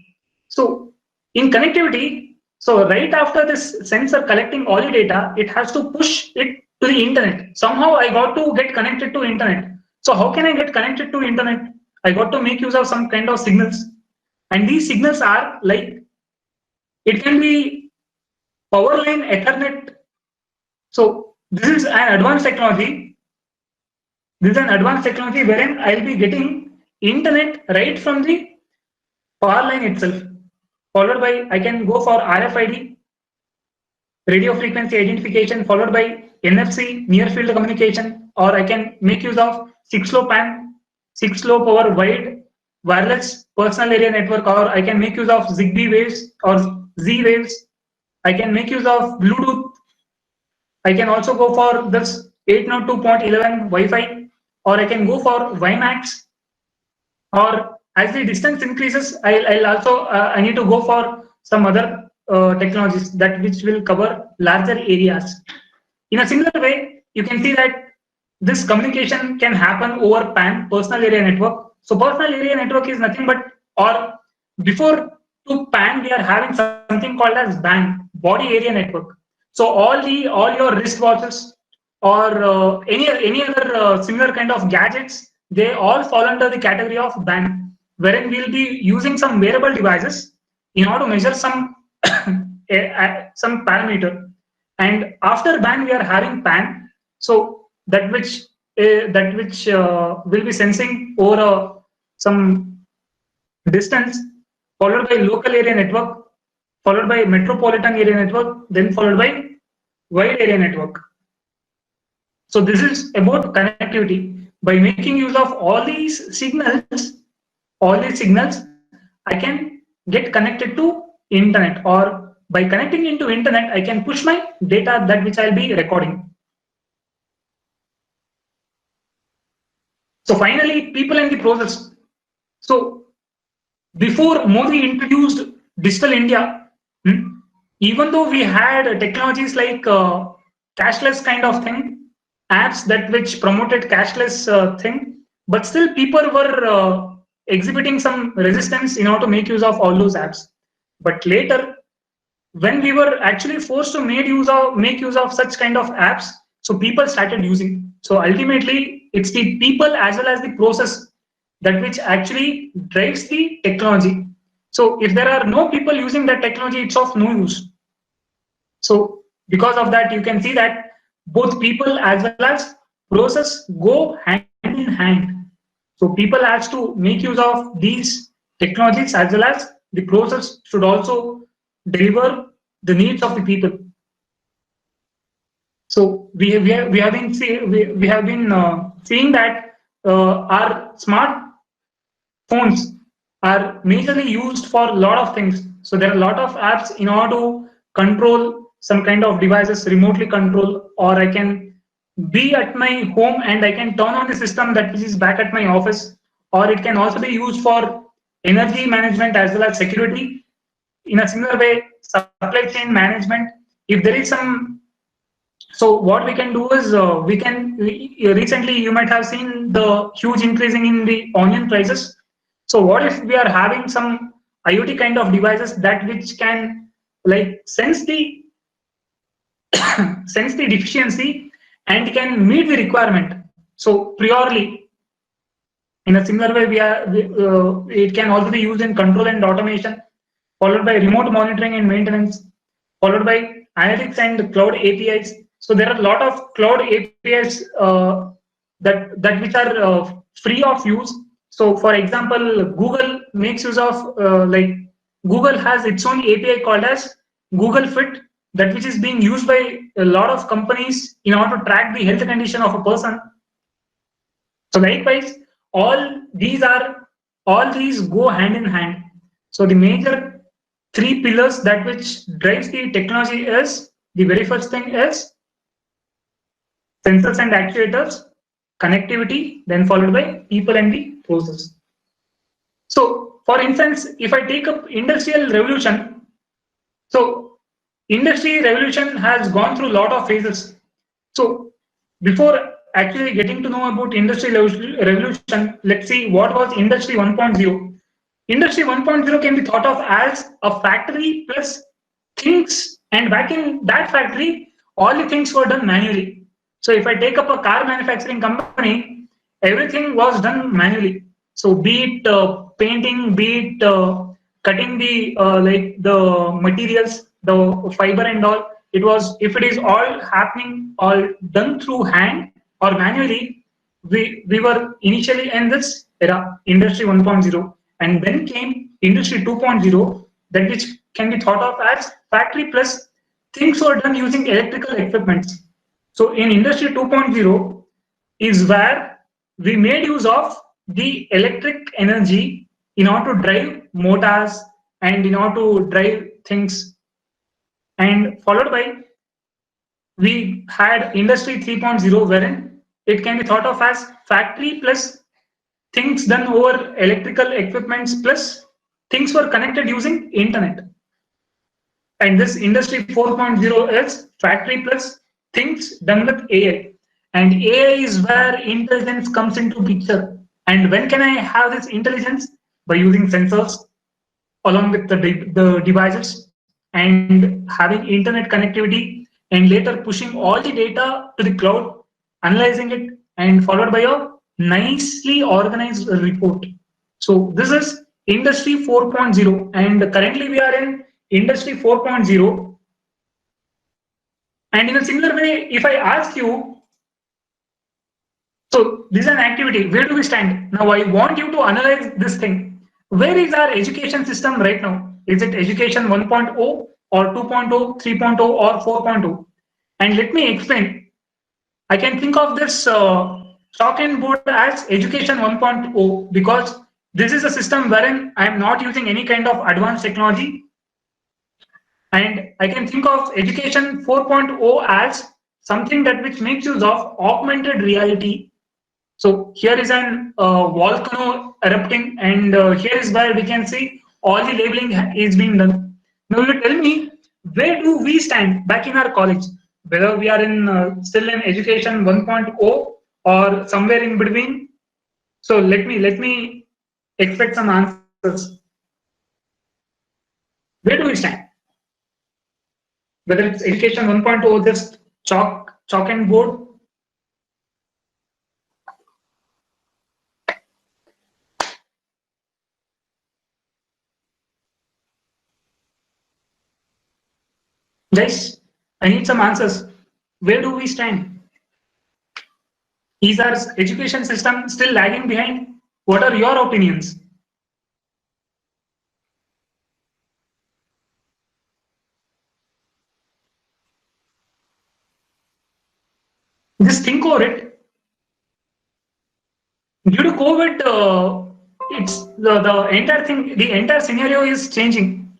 B: So in connectivity, so right after this sensor collecting all the data, it has to push it to the internet. Somehow I got to get connected to internet. So how can I get connected to internet? I got to make use of some kind of signals. And these signals are like, it can be power line Ethernet. So this is an advanced technology. This is an advanced technology wherein I'll be getting internet right from the power line itself. Followed by, I can go for RFID, radio frequency identification, followed by NFC, near field communication, or I can make use of 6-low PAN, 6-low power wide wireless personal area network, or I can make use of Zigbee waves or Z waves. I can make use of Bluetooth. I can also go for this 802.11 Wi-Fi, or I can go for WiMAX, or as the distance increases, I'll also I need to go for some other technologies that which will cover larger areas. In a similar way, you can see that this communication can happen over PAN, personal area network. So personal area network is nothing but, or before to PAN, we are having something called as BAN, body area network. So all your wristwatches or any other similar kind of gadgets, they all fall under the category of BAN, wherein we'll be using some wearable devices in order to measure some some parameter. And after BAN, we are having PAN. So that which will be sensing over some distance, followed by local area network, followed by metropolitan area network, then followed by wide area network. So this is about connectivity. By making use of all these signals, I can get connected to internet, or by connecting into internet, I can push my data that which I'll be recording. So finally, people and the process. So before Modi introduced Digital India, even though we had technologies like cashless kind of thing, apps that which promoted cashless thing, but still people were exhibiting some resistance in order to make use of all those apps. But later, when we were actually forced to make use of such kind of apps, so people started using. So ultimately, it's the people as well as the process that which actually drives the technology. So if there are no people using that technology, it's of no use. So because of that, you can see that both people as well as process go hand in hand. So people has to make use of these technologies, as well as the process should also deliver the needs of the people. So we have been seeing that our smart phones are majorly used for a lot of things. So there are a lot of apps in order to control some kind of devices, remotely control, or I can be at my home and I can turn on the system that is back at my office, or it can also be used for energy management as well as security. In a similar way, supply chain management. If there is some, so what we can do is recently you might have seen the huge increasing in the onion prices. So what if we are having some IoT kind of devices that which can like sense the sense the deficiency and can meet the requirement. So priorly, in a similar way, it can also be used in control and automation, followed by remote monitoring and maintenance, followed by analytics and cloud APIs. So there are a lot of cloud APIs that which are free of use. So for example, Google makes use of like Google has its own API called as Google Fit, that which is being used by a lot of companies in order to track the health condition of a person. So likewise, all these go hand in hand. So the major three pillars that which drives the technology is, the very first thing is sensors and actuators, connectivity, then followed by people and the process. So for instance, if I take up industrial revolution, so industry revolution has gone through a lot of phases. So before actually getting to know about industry revolution, let's see what was industry 1.0. Industry 1.0 can be thought of as a factory plus things, and back in that factory, all the things were done manually. So if I take up a car manufacturing company, everything was done manually. So be it painting, be it cutting the like the materials, the fiber and all, it was, if it is all happening all done through hand or manually, we were initially in this era, industry 1.0, and then came industry 2.0, that which can be thought of as factory plus things were done using electrical equipments. So in industry 2.0 is where we made use of the electric energy in order to drive motors and in order to drive things, and followed by we had industry 3.0, wherein it can be thought of as factory plus things done over electrical equipments plus things were connected using internet. And this industry 4.0 is factory plus things done with AI. And AI is where intelligence comes into picture. And when can I have this intelligence? By using sensors along with the devices and having internet connectivity, and later pushing all the data to the cloud, analyzing it, and followed by a nicely organized report. So this is industry 4.0, and currently we are in industry 4.0. And in a similar way, if I ask you, so this is an activity, where do we stand? Now I want you to analyze this thing. Where is our education system right now? Is it education 1.0 or 2.0, 3.0 or 4.0? And let me explain. I can think of this chalk and board as education 1.0 because this is a system wherein I am not using any kind of advanced technology. And I can think of education 4.0 as something that which makes use of augmented reality. So here is an volcano erupting, and here is where we can see all the labeling is being done. Now you tell me, where do we stand back in our college? Whether we are in still in education 1.0 or somewhere in between. So let me expect some answers. Where do we stand? Whether it's education 1.0, just chalk and board. Guys, I need some answers. Where do we stand? Is our education system still lagging behind? What are your opinions? Just think over it. Due to COVID, it's the entire thing, the entire scenario is changing.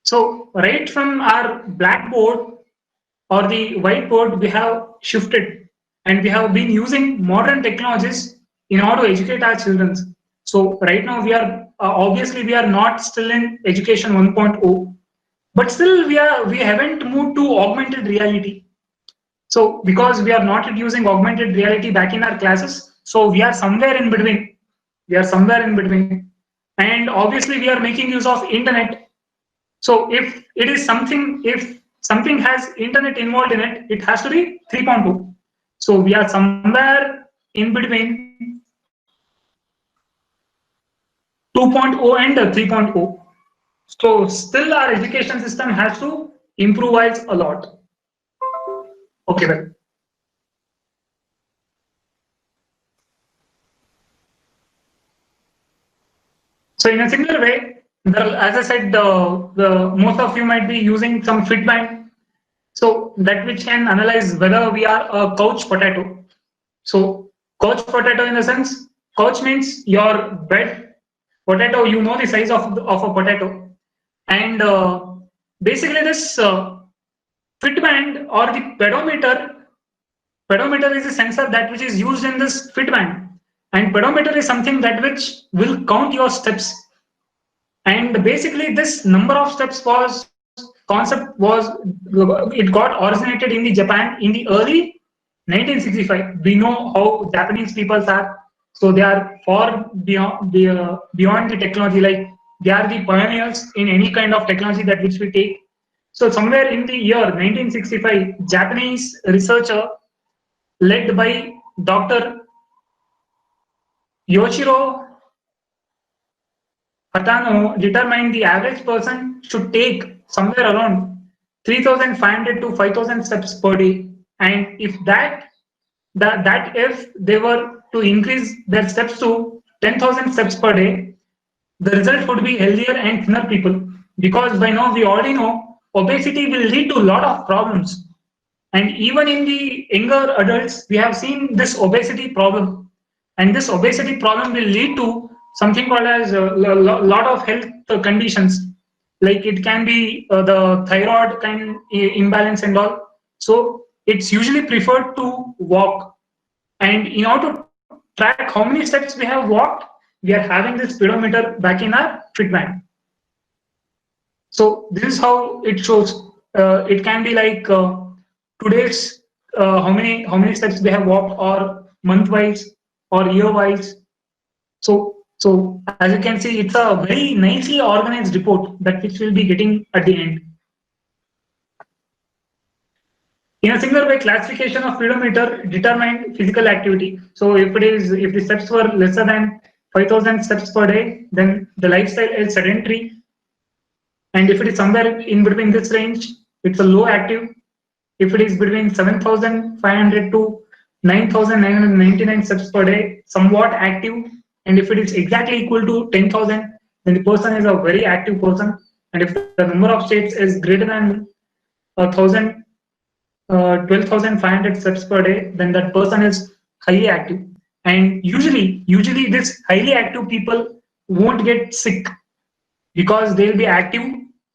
B: So right from our blackboard or the whiteboard, we have shifted and we have been using modern technologies in order to educate our children. So right now we are obviously we are not still in education 1.0, but still we haven't moved to augmented reality. So because we are not using augmented reality back in our classes, so we are somewhere in between. We are somewhere in between, and obviously we are making use of internet. So if something has internet involved in it, it has to be 3.2. So we are somewhere in between 2.0 and 3.0. So still our education system has to improvise a lot. Okay, well. So in a similar way, as I said, the most of you might be using some Fitband, so that which can analyze whether we are a couch potato. So couch potato in the sense, couch means your bed, potato, you know the size of a potato, and basically this Fitband or the pedometer. Pedometer is a sensor that which is used in this Fitband, and pedometer is something that which will count your steps. And basically, this number of steps was concept was it got originated in the Japan in the early 1965. We know how Japanese people are, so they are far beyond the technology. Like they are the pioneers in any kind of technology that which we take. So somewhere in the year 1965, Japanese researcher led by Dr. Yoshiro Hatano determined the average person should take somewhere around 3,500 to 5,000 steps per day, and if that if they were to increase their steps to 10,000 steps per day, the result would be healthier and thinner people. Because by now we already know obesity will lead to a lot of problems, and even in the younger adults, we have seen this obesity problem. And this obesity problem will lead to something called as a lot of health conditions. Like it can be the thyroid kind imbalance and all. So it's usually preferred to walk. And in order to track how many steps we have walked, we are having this speedometer back in our Fitband. So this is how it shows. It can be like today's how many steps we have walked, or month wise or year wise. So as you can see, it's a very nicely organized report that which we'll be getting at the end. In a similar way, classification of speedometer determined physical activity. So if the steps were lesser than 5,000 steps per day, then the lifestyle is sedentary. And if it is somewhere in between this range, it's a low active. If it is between 7,500 to 9,999 steps per day, somewhat active. And if it is exactly equal to 10,000, then the person is a very active person. And if the number of states is greater than 12,500 steps per day, then that person is highly active. And usually this highly active people won't get sick because they'll be active,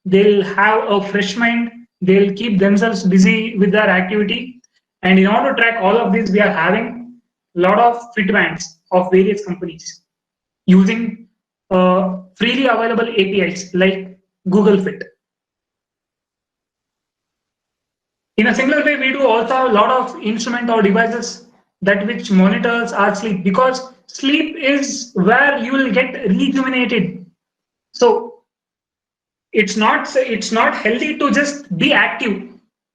B: they'll have a fresh mind, they'll keep themselves busy with their activity. And in order to track all of this, we are having a lot of Fitbands of various companies using freely available APIs like Google Fit. In a similar way, we do also have a lot of instrument or devices that which monitors our sleep, because sleep is where you will get rejuvenated. So it's not healthy to just be active.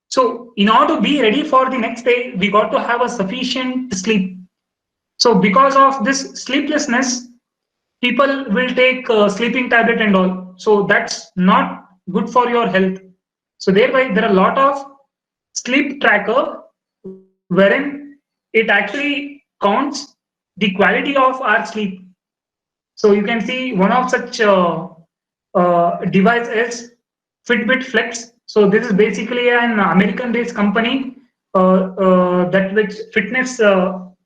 B: So in order to be ready for the next day, we got to have a sufficient sleep. So because of this sleeplessness, people will take sleeping tablet and all. So that's not good for your health. So thereby there are a lot of sleep tracker wherein it actually counts the quality of our sleep. So you can see one of such device is Fitbit Flex. So this is basically an American-based company that which fitness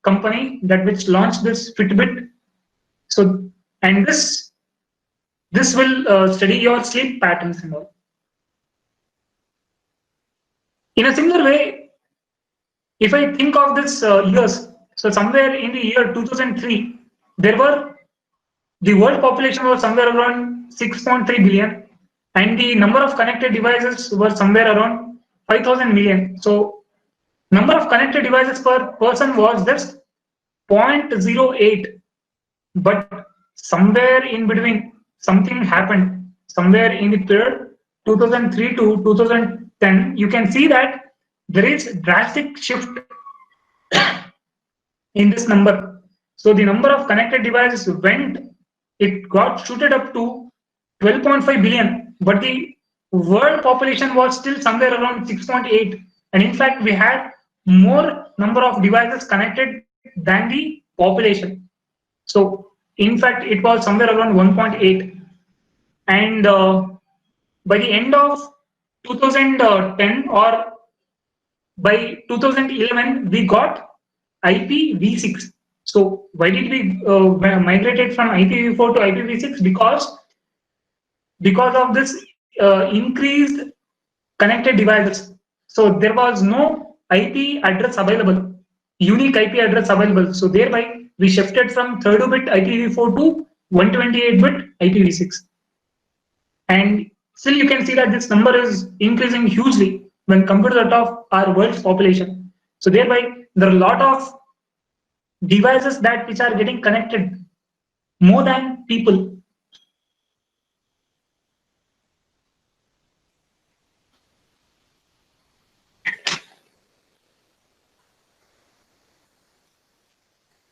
B: company that which launched this Fitbit. So and this will study your sleep patterns and all. In a similar way, if I think of this years, so somewhere in the year 2003, the world population was somewhere around 6.3 billion, and the number of connected devices was somewhere around 5,000 million. So number of connected devices per person was just 0.08, but somewhere in between something happened. Somewhere in the period 2003 to 2010, you can see that there is drastic shift in this number. So the number of connected devices it got shooted up to 12.5 billion, but the world population was still somewhere around 6.8. And in fact, we had more number of devices connected than the population. So in fact, it was somewhere around 1.8. And by the end of 2010 or by 2011, we got IPv6. So why did we migrated from IPv4 to IPv6? Because of this increased connected devices. So there was no IP address available, unique IP address available. So thereby we shifted from 32-bit IPv4 to 128-bit IPv6. And still you can see that this number is increasing hugely when compared to that of our world's population. So thereby there are a lot of devices which are getting connected more than people.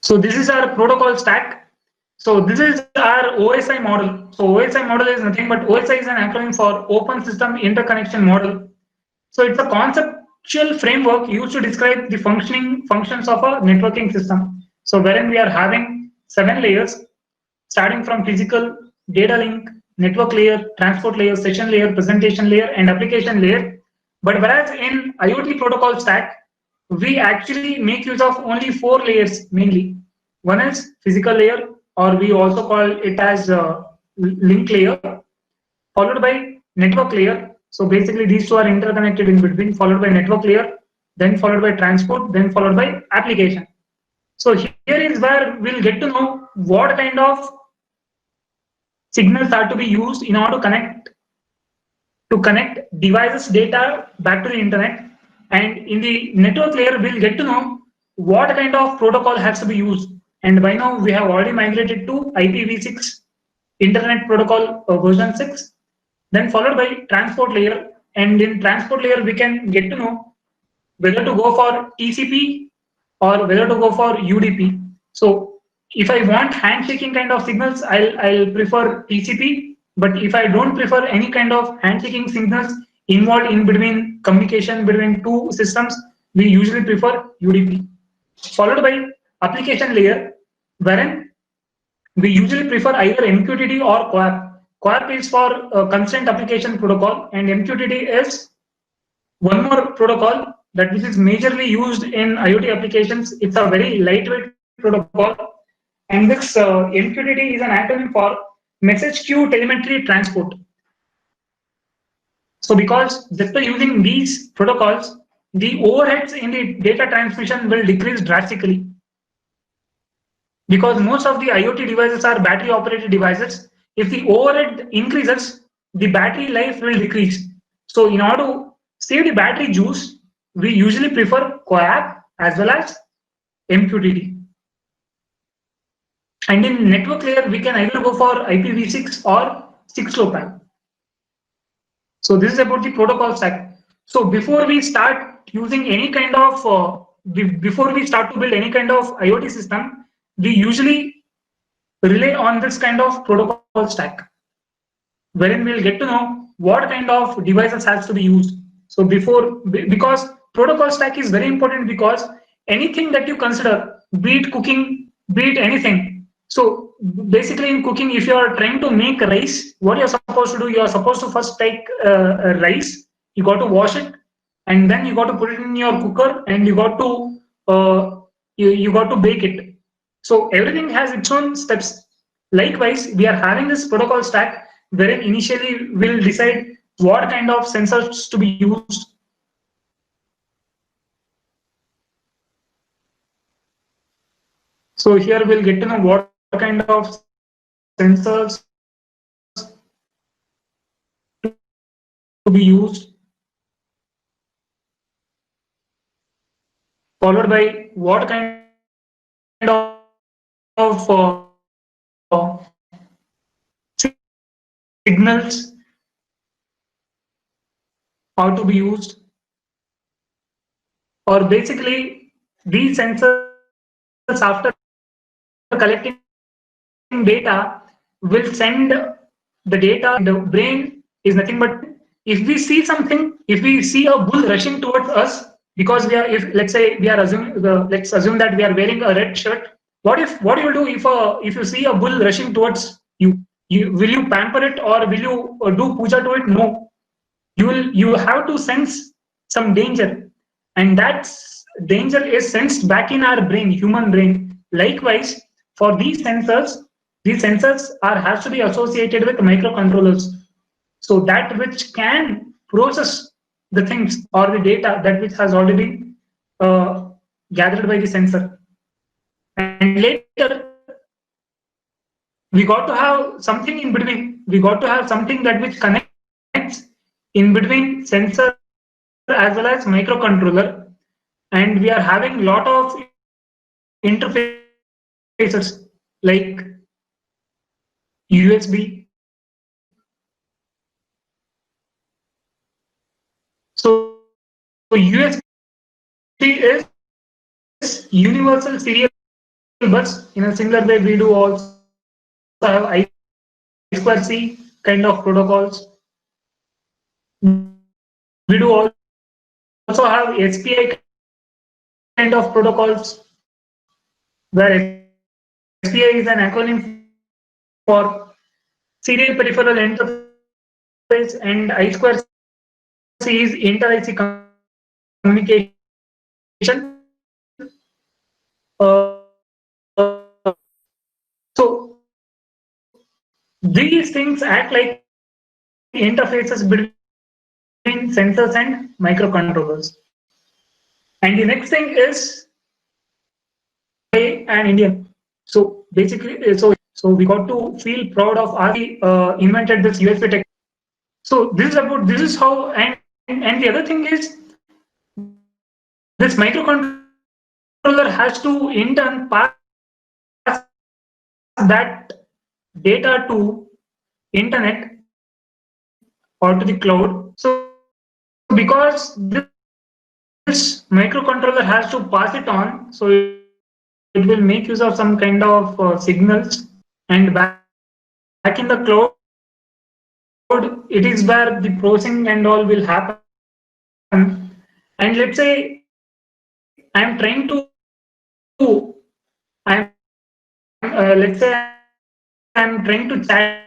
B: So this is our protocol stack. So this is our OSI model. So OSI model is nothing but OSI is an acronym for Open System Interconnection Model. So it's a conceptual framework used to describe the functions of a networking system. So wherein we are having 7 layers, starting from physical, data link, network layer, transport layer, session layer, presentation layer, and application layer. But whereas in IoT protocol stack, we actually make use of only 4 layers mainly. One is physical layer, or we also call it as link layer, followed by network layer. So basically these two are interconnected in between, followed by network layer, then followed by transport, then followed by application. So here is where we'll get to know what kind of signals are to be used in order to connect devices data back to the internet. And in the network layer, we'll get to know what kind of protocol has to be used. And by now we have already migrated to IPv6 Internet Protocol version 6, then followed by transport layer. And in transport layer, we can get to know whether to go for TCP or whether to go for UDP. So if I want handshaking kind of signals, I'll prefer TCP. But if I don't prefer any kind of handshaking signals involved in between communication between two systems, we usually prefer UDP. Followed by application layer, wherein we usually prefer either MQTT or QAP. QAP is for Constant Application Protocol, and MQTT is one more protocol that which is majorly used in IoT applications. It's a very lightweight protocol, and this MQTT is an acronym for Message Queue Telemetry Transport. So because just by using these protocols, the overheads in the data transmission will decrease drastically. Because most of the IoT devices are battery operated devices, if the overhead increases, the battery life will decrease. So in order to save the battery juice, we usually prefer QAP as well as MQTT. And in network layer, we can either go for IPv6 or 6LoWPAN. So this is about the protocol stack. So before we start using any kind of, before we start to build any kind of IoT system, we usually rely on this kind of protocol stack, wherein we'll get to know what kind of devices has to be used. So because protocol stack is very important, because anything that you consider, be it cooking, be it anything. So basically in cooking, if you are trying to make rice, what you're supposed to do, you are supposed to first take rice, you got to wash it, and then you got to put it in your cooker, and you got to you got to bake it. So everything has its own steps. Likewise, we are having this protocol stack wherein initially we'll decide what kind of sensors to be used. So here we'll get to know what kind of sensors to be used, followed by what kind of signals are to be used, or basically these sensors after collecting data will send the data. The brain is nothing but, if we see something, if we see a bull rushing towards us, because we are, if let's say we are assuming let's assume that we are wearing a red shirt. What do you do if you see a bull rushing towards you? Will you pamper it, or will you do puja to it? No, you have to sense some danger, and that danger is sensed back in our brain, human brain. Likewise, for these sensors are has to be associated with microcontrollers, so that which can process the things or the data that which has already been gathered by the sensor. And later we got to have something in between. We got to have something that which connects in between sensor as well as microcontroller, and we are having lot of interfaces like USB. So USB is universal serial bus. In a similar way, we do also have I2C kind of protocols. We do also have SPI kind of protocols, where SPI is an acronym for Serial Peripheral Interface, and I2C is inter-IC communication. So these things act like interfaces between sensors and microcontrollers. And the next thing is an Indian. So basically, so we got to feel proud of our invented this USB tech. So this is how, and the other thing is, this microcontroller has to in turn pass that data to internet or to the cloud. So because this microcontroller has to pass it on, so it will make use of some kind of signals, and back in the cloud, it is where the processing and all will happen. And let's say I'm trying to, let's say I'm trying to chat.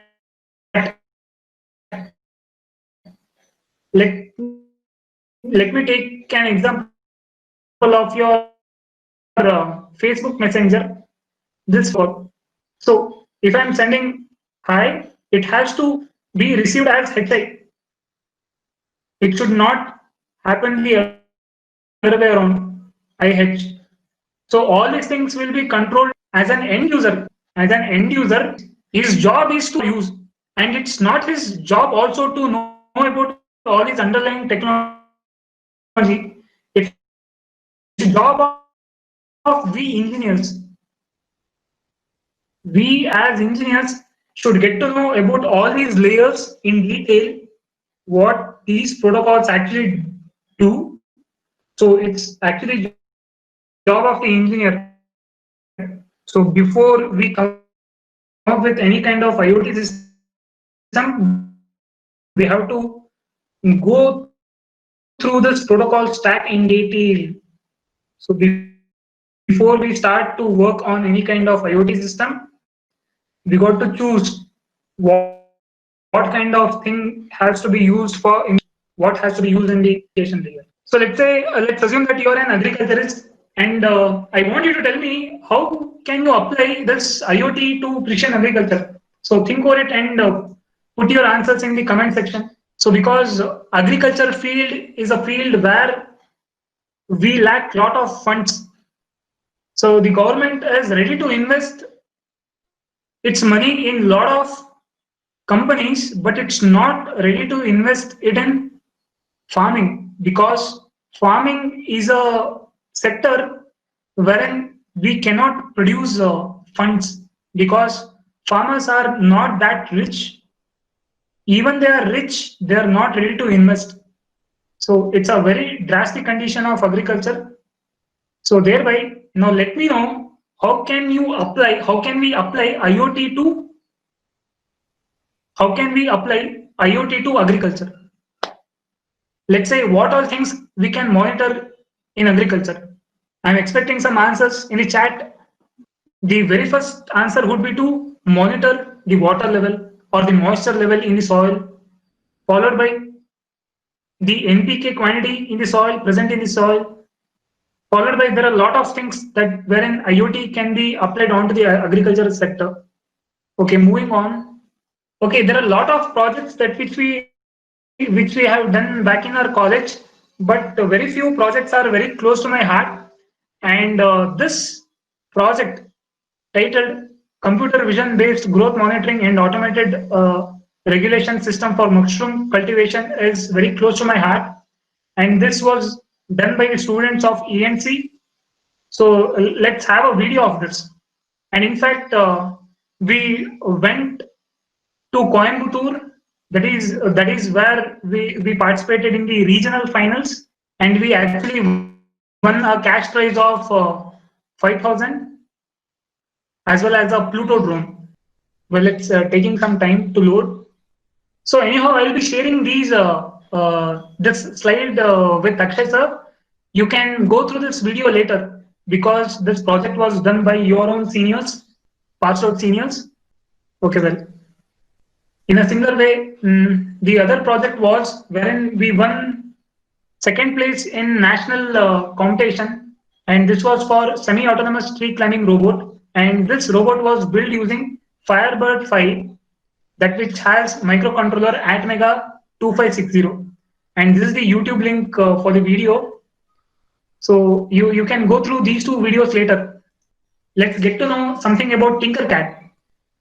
B: Let me take an example of your Facebook Messenger. This one. So if I'm sending hi, it has to be received as HI. It should not happen the other way around, IH. So all these things will be controlled as an end user. As an end user, his job is to use, and it's not his job also to know about all these underlying technology. It's the job of we engineers. We as engineers should get to know about all these layers in detail, what these protocols actually do. So it's actually job of the engineer. So before we come up with any kind of IoT system, we have to go through this protocol stack in detail. So before we start to work on any kind of IoT system, we got to choose what kind of thing has to be used for, what has to be used in the application layer. So let's say, let's assume that you are an agriculturist And I want you to tell me how can you apply this IoT to precision agriculture. So think over it and put your answers in the comment section. So because agriculture field is a field where we lack lot of funds. So the government is ready to invest its money in lot of companies, but it's not ready to invest it in farming, because farming is a sector wherein we cannot produce funds, because farmers are not that rich. Even they are rich, they are not ready to invest. So it's a very drastic condition of agriculture. So thereby, now let me know how can you apply, how can we apply IoT to, how can we apply IoT to agriculture? Let's say what all things we can monitor in agriculture. I'm expecting some answers in the chat. The very first answer would be to monitor the water level or the moisture level in the soil, followed by the NPK quantity in the soil, present in the soil, followed by there are a lot of things that wherein IoT can be applied onto the agricultural sector. Okay, moving on. Okay, there are a lot of projects that which we have done back in our college, but very few projects are very close to my heart. And this project titled Computer Vision Based Growth Monitoring and Automated Regulation System for Mushroom Cultivation is very close to my heart. And this was done by the students of ENC. So let's have a video of this. And in fact, we went to Coimbatore. That is where we participated in the regional finals, and we actually won a cash prize of 5,000 as well as a Pluto drone. Well, it's taking some time to load. So anyhow, I'll be sharing these this slide with Akshay sir. You can go through this video later because this project was done by your own seniors, passed out seniors. Okay, well. In a similar way, the other project was wherein we won second place in national competition, and this was for semi-autonomous tree climbing robot. And this robot was built using Firebird 5, that which has microcontroller Atmega 2560. And this is the YouTube link for the video. So you can go through these two videos later. Let's get to know something about Tinkercad.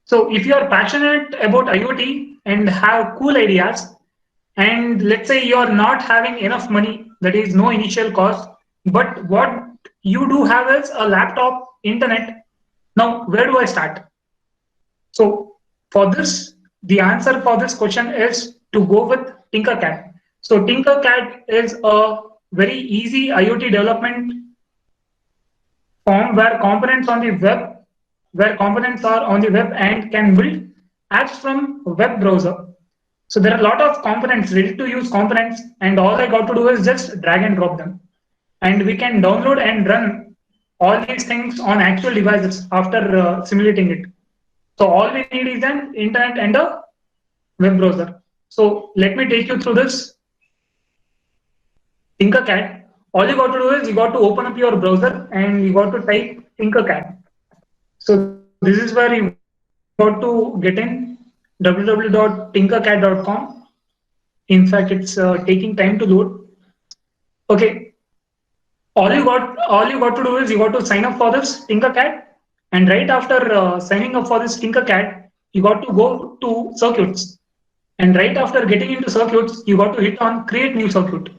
B: So if you are passionate about IoT and have cool ideas, and let's say you are not having enough money, that is no initial cost, but what you do have is a laptop, internet. Now, where do I start? So for this, the answer for this question is to go with Tinkercad. So Tinkercad is a very easy IoT development form where components are on the web and can build apps from a web browser. So there are a lot of components, ready to use components, and all I got to do is just drag and drop them. And we can download and run all these things on actual devices after simulating it. So all we need is an internet and a web browser. So let me take you through this Tinkercad. All you got to do is you got to open up your browser and you got to type Tinkercad. So this is where you got to get in www.tinkercad.com. In fact, it's taking time to load. Okay. All you got to do is you got to sign up for this Tinkercad, and right after signing up for this Tinkercad, you got to go to circuits, and right after getting into circuits, you got to hit on create new circuit.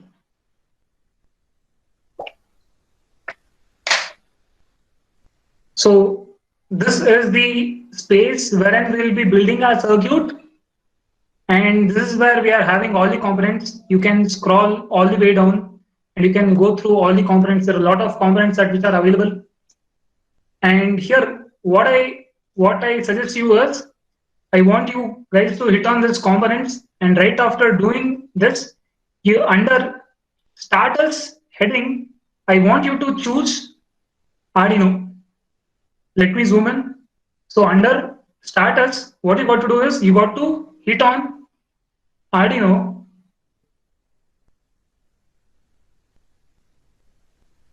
B: So this is the space wherein we will be building our circuit, and this is where we are having all the components. You can scroll all the way down and you can go through all the components. There are a lot of components which are available. And here, what I suggest you is, I want you guys to hit on these components, and right after doing this, you under starters heading, I want you to choose Arduino. Let me zoom in. So under starters, what you got to do is you got to hit on Arduino,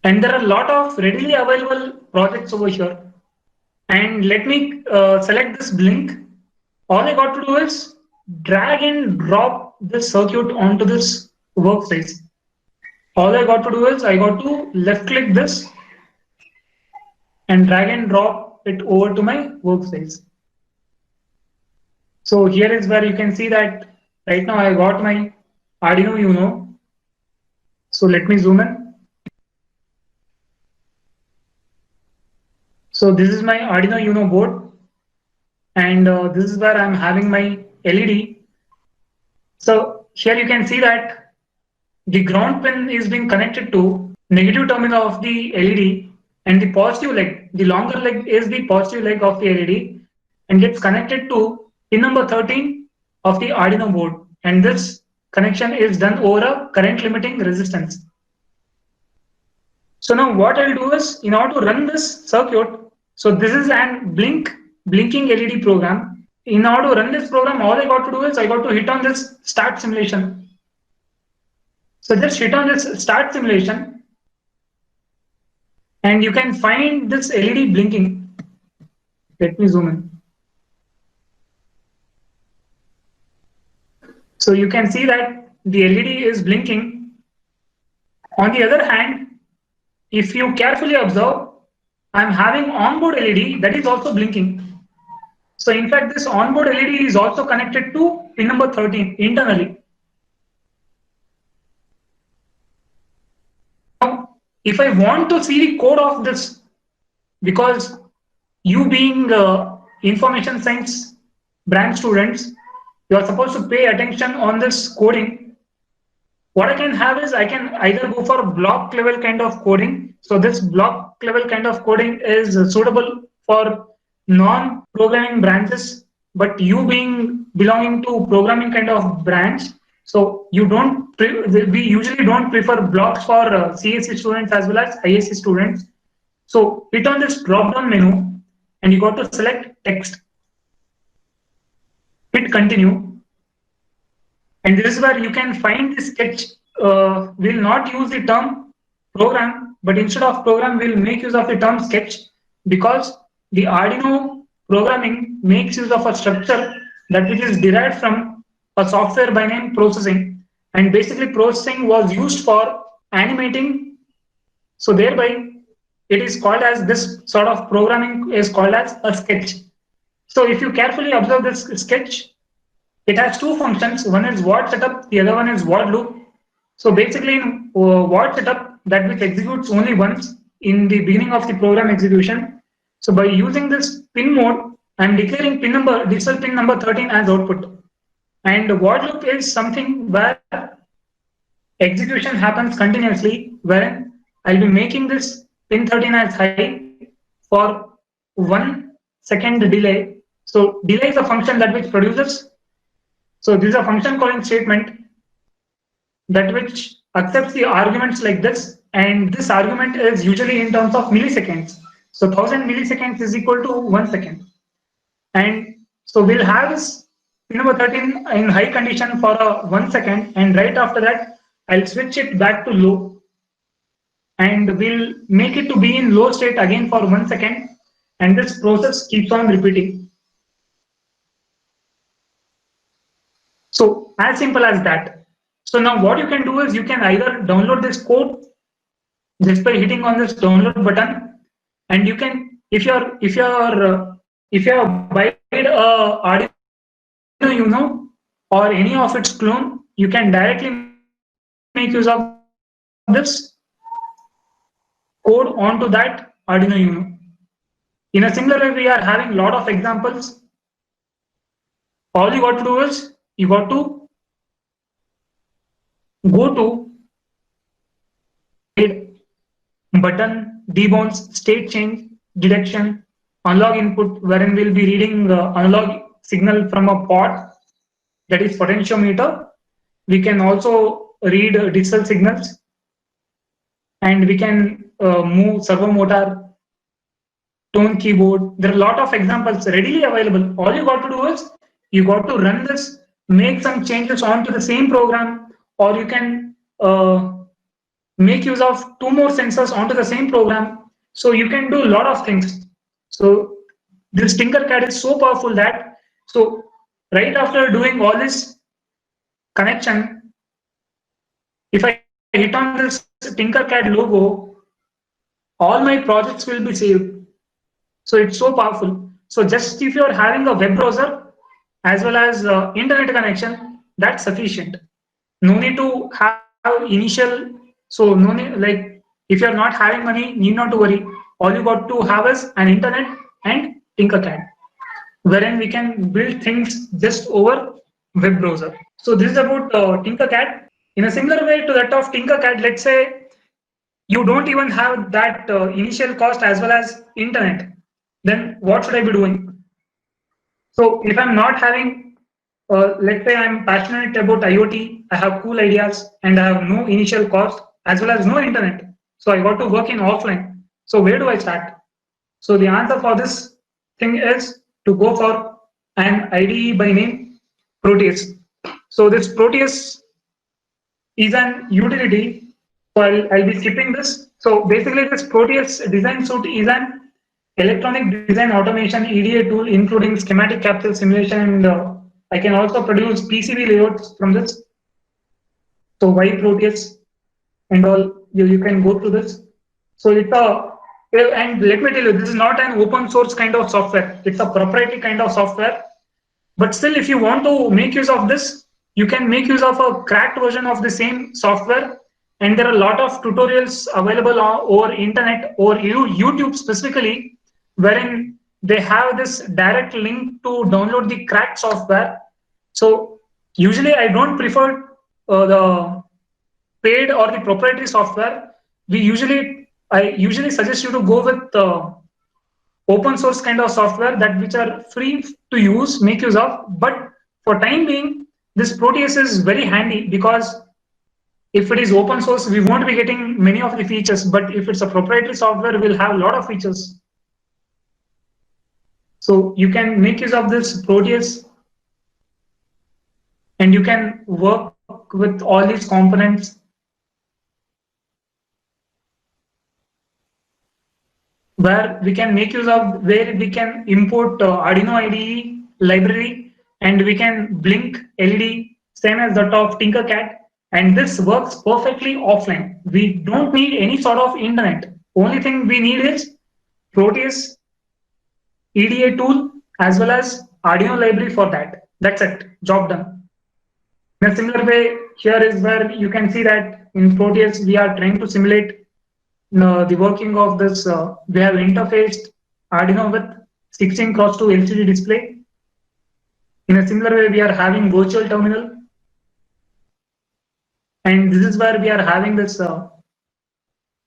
B: And there are a lot of readily available projects over here. And let me select this blink. All I got to do is drag and drop this circuit onto this workspace. All I got to do is I got to left click this and drag and drop it over to my workspace. So here is where you can see that right now I got my Arduino Uno. So let me zoom in. So this is my Arduino Uno board, and this is where I'm having my LED. So here you can see that the ground pin is being connected to negative terminal of the LED, and the positive leg, the longer leg is the positive leg of the LED, and gets connected to pin number 13 of the Arduino board. And this connection is done over a current limiting resistance. So now what I'll do is, in order to run this circuit, so this is an blinking LED program. In order to run this program, all I got to do is I got to hit on this start simulation. So just hit on this start simulation, and you can find this LED blinking. Let me zoom in. So you can see that the LED is blinking. On the other hand, if you carefully observe, I'm having onboard LED that is also blinking. So in fact, this onboard LED is also connected to pin number 13 internally. Now, if I want to see the code of this, because you being information science branch students, you are supposed to pay attention on this coding. What I can have is I can either go for block level kind of coding. So this block level kind of coding is suitable for non-programming branches, but you being belonging to programming kind of branch, so you don't, we usually don't prefer blocks for CSE students as well as ISC students. So hit on this drop down menu and you got to select text. Hit continue. And this is where you can find the sketch. We'll not use the term program, but instead of program, we'll make use of the term sketch, because the Arduino programming makes use of a structure that which is derived from a software by name processing. And basically processing was used for animating. So thereby it is called as, this sort of programming is called as a sketch. So if you carefully observe this sketch, it has two functions. One is word setup, the other one is word loop. So basically in word setup, that which executes only once in the beginning of the program execution. So by using this pin mode, I'm declaring pin number, digital pin number 13 as output. And word loop is something where execution happens continuously, wherein I'll be making this pin 13 as high for 1 second delay. So delay is a function that which produces. So this is a function calling statement that which accepts the arguments like this, and this argument is usually in terms of milliseconds. So 1000 milliseconds is equal to 1 second. And so we'll have this pin number 13 in high condition for 1 second, and right after that, I'll switch it back to low. And we'll make it to be in low state again for 1 second. And this process keeps on repeating. So as simple as that. So now what you can do is you can either download this code just by hitting on this download button, and you can, if you have bought Arduino Uno or any of its clone, you can directly make use of this code onto that Arduino Uno. In a similar way, we are having a lot of examples. All you got to do is you got to go to button, debounce, state change, detection, analog input, wherein we'll be reading analog signal from a pot, that is potentiometer. We can also read digital signals, and we can move servo motor, tone keyboard. There are a lot of examples readily available. All you got to do is you got to run this, make some changes onto the same program, or you can make use of 2 more sensors onto the same program. So you can do a lot of things. So this Tinkercad is so powerful that, so right after doing all this connection, if I hit on this Tinkercad logo, all my projects will be saved. So it's so powerful. So just if you're having a web browser as well as internet connection, that's sufficient. No need to have initial. So no need, like, if you're not having money, need not to worry. All you got to have is an internet and Tinkercad, wherein we can build things just over web browser. So this is about Tinkercad. In a similar way to that of Tinkercad, let's say you don't even have that initial cost as well as internet, then what should I be doing? So if I'm not having, let's say I'm passionate about IoT, I have cool ideas and I have no initial cost as well as no internet. So I got to work in offline. So where do I start? So the answer for this thing is to go for an IDE by name Proteus. So this Proteus is an utility. So I'll be skipping this. So basically this Proteus design suite is an electronic design automation EDA tool, including schematic capture simulation, and I can also produce PCB layouts from this. So why Proteus and all, you can go through this. So it's a, and let me tell you, this is not an open source kind of software. It's a proprietary kind of software. But still, if you want to make use of this, you can make use of a cracked version of the same software. And there are a lot of tutorials available over internet or YouTube specifically, wherein they have this direct link to download the cracked software. So usually I don't prefer the paid or the proprietary software. I usually suggest you to go with open source kind of software that which are free to use, make use of. But for time being, this Proteus is very handy because if it is open source, we won't be getting many of the features. But if it's a proprietary software, we'll have a lot of features. So you can make use of this Proteus and you can work with all these components where we can make use of, where we can import Arduino IDE library and we can blink LED, same as that of Tinkercad. And this works perfectly offline. We don't need any sort of internet. Only thing we need is Proteus EDA tool as well as Arduino library for that. That's it, job done. In a similar way, here is where you can see that in Proteus, we are trying to simulate the working of this. We have interfaced Arduino with 16x2 LCD display. In a similar way, we are having virtual terminal. And this is where we are having this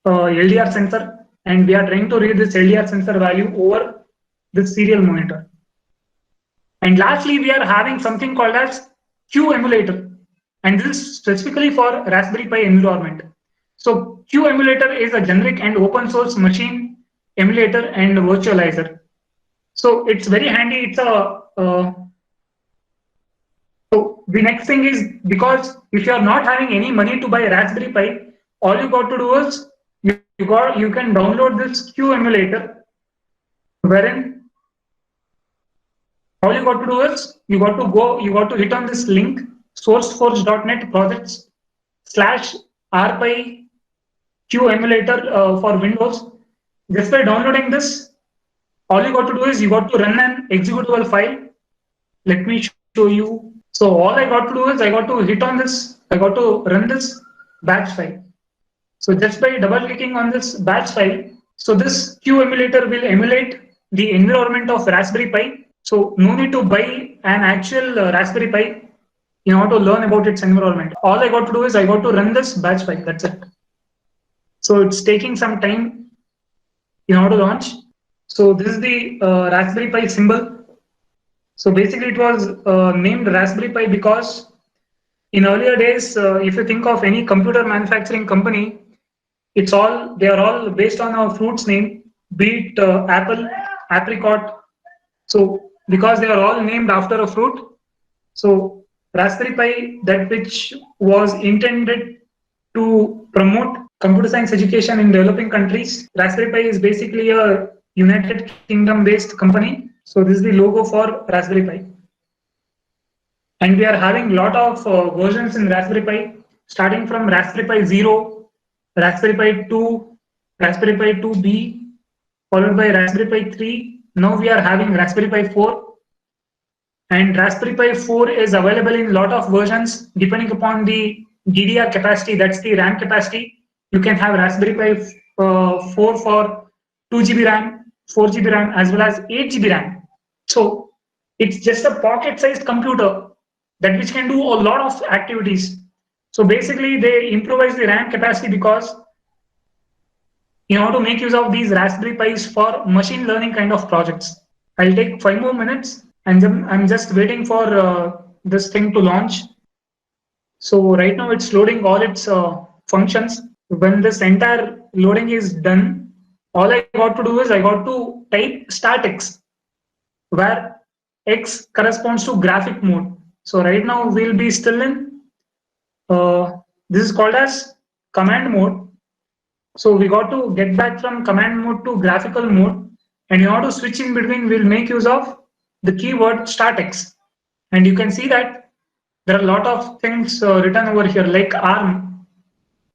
B: LDR sensor. And we are trying to read this LDR sensor value over this serial monitor. And lastly, we are having something called as Q emulator. And this is specifically for Raspberry Pi environment. So Q emulator is a generic and open source machine emulator and virtualizer. So it's very handy. It's a so the next thing is, because if you are not having any money to buy a Raspberry Pi, all you got to do is you can download this Q emulator, wherein all you got to do is you got to hit on this link, sourceforge.net projects/rpi Q emulator for Windows. Just by downloading this, all you got to do is you got to run an executable file. Let me show you. So all I got to do is I got to hit on this. I got to run this batch file. So just by double clicking on this batch file, so this Q emulator will emulate the environment of Raspberry Pi. So no need to buy an actual Raspberry Pi in order to learn about its environment. All I got to do is I got to run this batch file. That's it. So it's taking some time in order to launch. So this is the Raspberry Pi symbol. So basically it was named Raspberry Pi because in earlier days, if you think of any computer manufacturing company, they are all based on a fruit's name, be it apple, apricot. So because they are all named after a fruit, so Raspberry Pi, that which was intended to promote computer science education in developing countries. Raspberry Pi is basically a United Kingdom based company. So this is the logo for Raspberry Pi. And we are having a lot of versions in Raspberry Pi, starting from Raspberry Pi 0, Raspberry Pi 2, Raspberry Pi 2B, followed by Raspberry Pi 3. Now we are having Raspberry Pi 4. And Raspberry Pi 4 is available in a lot of versions depending upon the DDR capacity, that's the RAM capacity. You can have Raspberry Pi 4 for 2 GB RAM, 4 GB RAM, as well as 8 GB RAM. So it's just a pocket-sized computer that which can do a lot of activities. So basically, they improvise the RAM capacity because in order to make use of these Raspberry Pis for machine learning kind of projects. I'll take 5 more minutes and then I'm just waiting for this thing to launch. So right now it's loading all its functions. When this entire loading is done, all I got to do is I got to type start X, where X corresponds to graphic mode. So right now we'll be still in, this is called as command mode. So we got to get back from command mode to graphical mode. And in order to switch in between, we'll make use of the keyword start X. And you can see that there are a lot of things written over here like ARM.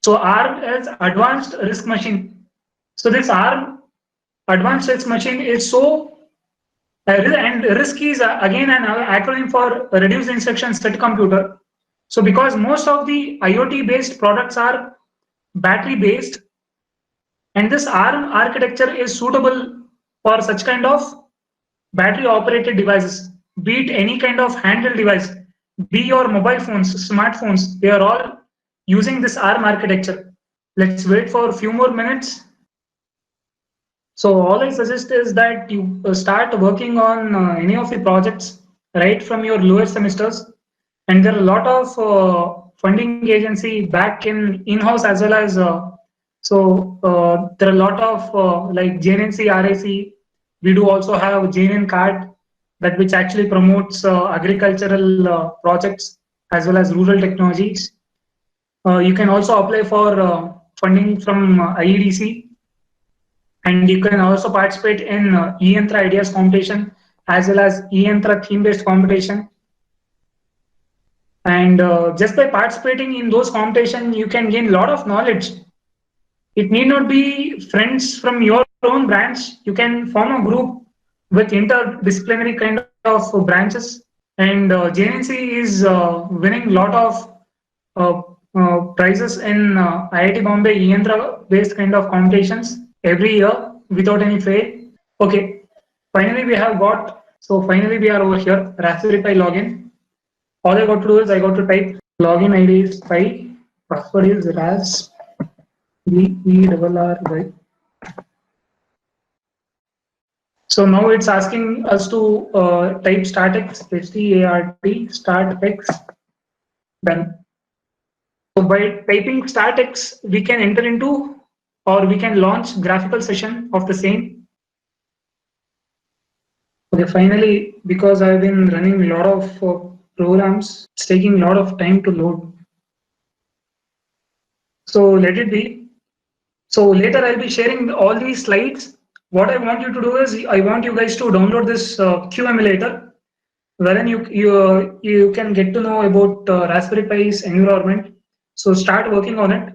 B: So ARM is Advanced RISC Machine. So this ARM Advanced RISC Machine is so, and RISC is again an acronym for Reduced Instruction Set Computer. So because most of the IoT based products are battery based, and this ARM architecture is suitable for such kind of battery operated devices, be it any kind of handheld device, be your mobile phones, smartphones, they are all using this ARM architecture. Let's wait for a few more minutes. So all I suggest is that you start working on any of the projects right from your lower semesters. And there are a lot of funding agency back in-house as well as, there are a lot of like JNNC, RIC. We do also have JNN card that which actually promotes agricultural projects as well as rural technologies. You can also apply for funding from IEDC. And you can also participate in eYantra Ideas competition as well as eYantra theme-based competition. And just by participating in those competitions, you can gain a lot of knowledge. It need not be friends from your own branch. You can form a group with interdisciplinary kind of branches. And JNNC is winning a lot of prizes in IIT Bombay eYantra based kind of competitions every year without any fail. Okay, finally we have got, so finally we are over here, Raspberry Pi login. All I got to do is I got to type login ID is Pi, password is RAS, VERRY. So now it's asking us to type StartX, START, StartX, done. So by typing StartX, we can enter into or we can launch graphical session of the same. Okay, finally, because I've been running a lot of programs, it's taking a lot of time to load. So let it be. So later I'll be sharing all these slides. What I want you to do is I want you guys to download this Q emulator, wherein you can get to know about Raspberry Pi's environment. So start working on it.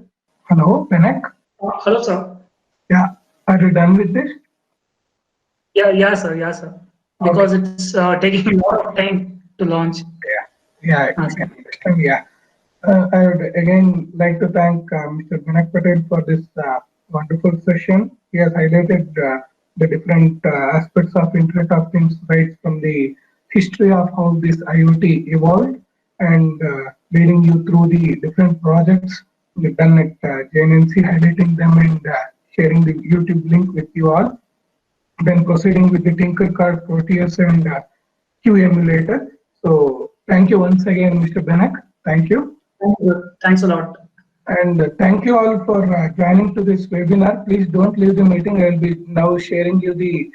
A: Hello, Benak.
B: Hello, sir.
A: Yeah, are you done with this?
B: Yeah, sir. Because okay. It's taking a lot of time to launch.
A: Yeah, I can understand. Yeah, I would again like to thank Mr. Benak Patel for this wonderful session. He has highlighted the different aspects of Internet of Things, right from the history of how this IoT evolved and leading you through the different projects we've done at JNNC, highlighting them and sharing the YouTube link with you all. Then proceeding with the Tinkercad, Proteus, and Q emulator. So thank you once again, Mr. Benak. Thank you.
B: Thanks a lot.
A: And thank you all for joining to this webinar. Please don't leave the meeting. I will be now sharing you the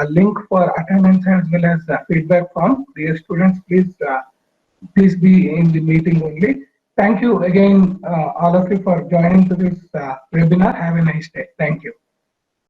A: link for attendance as well as feedback form. Dear students, please be in the meeting only. Thank you again, all of you, for joining to this webinar. Have a nice day. Thank you.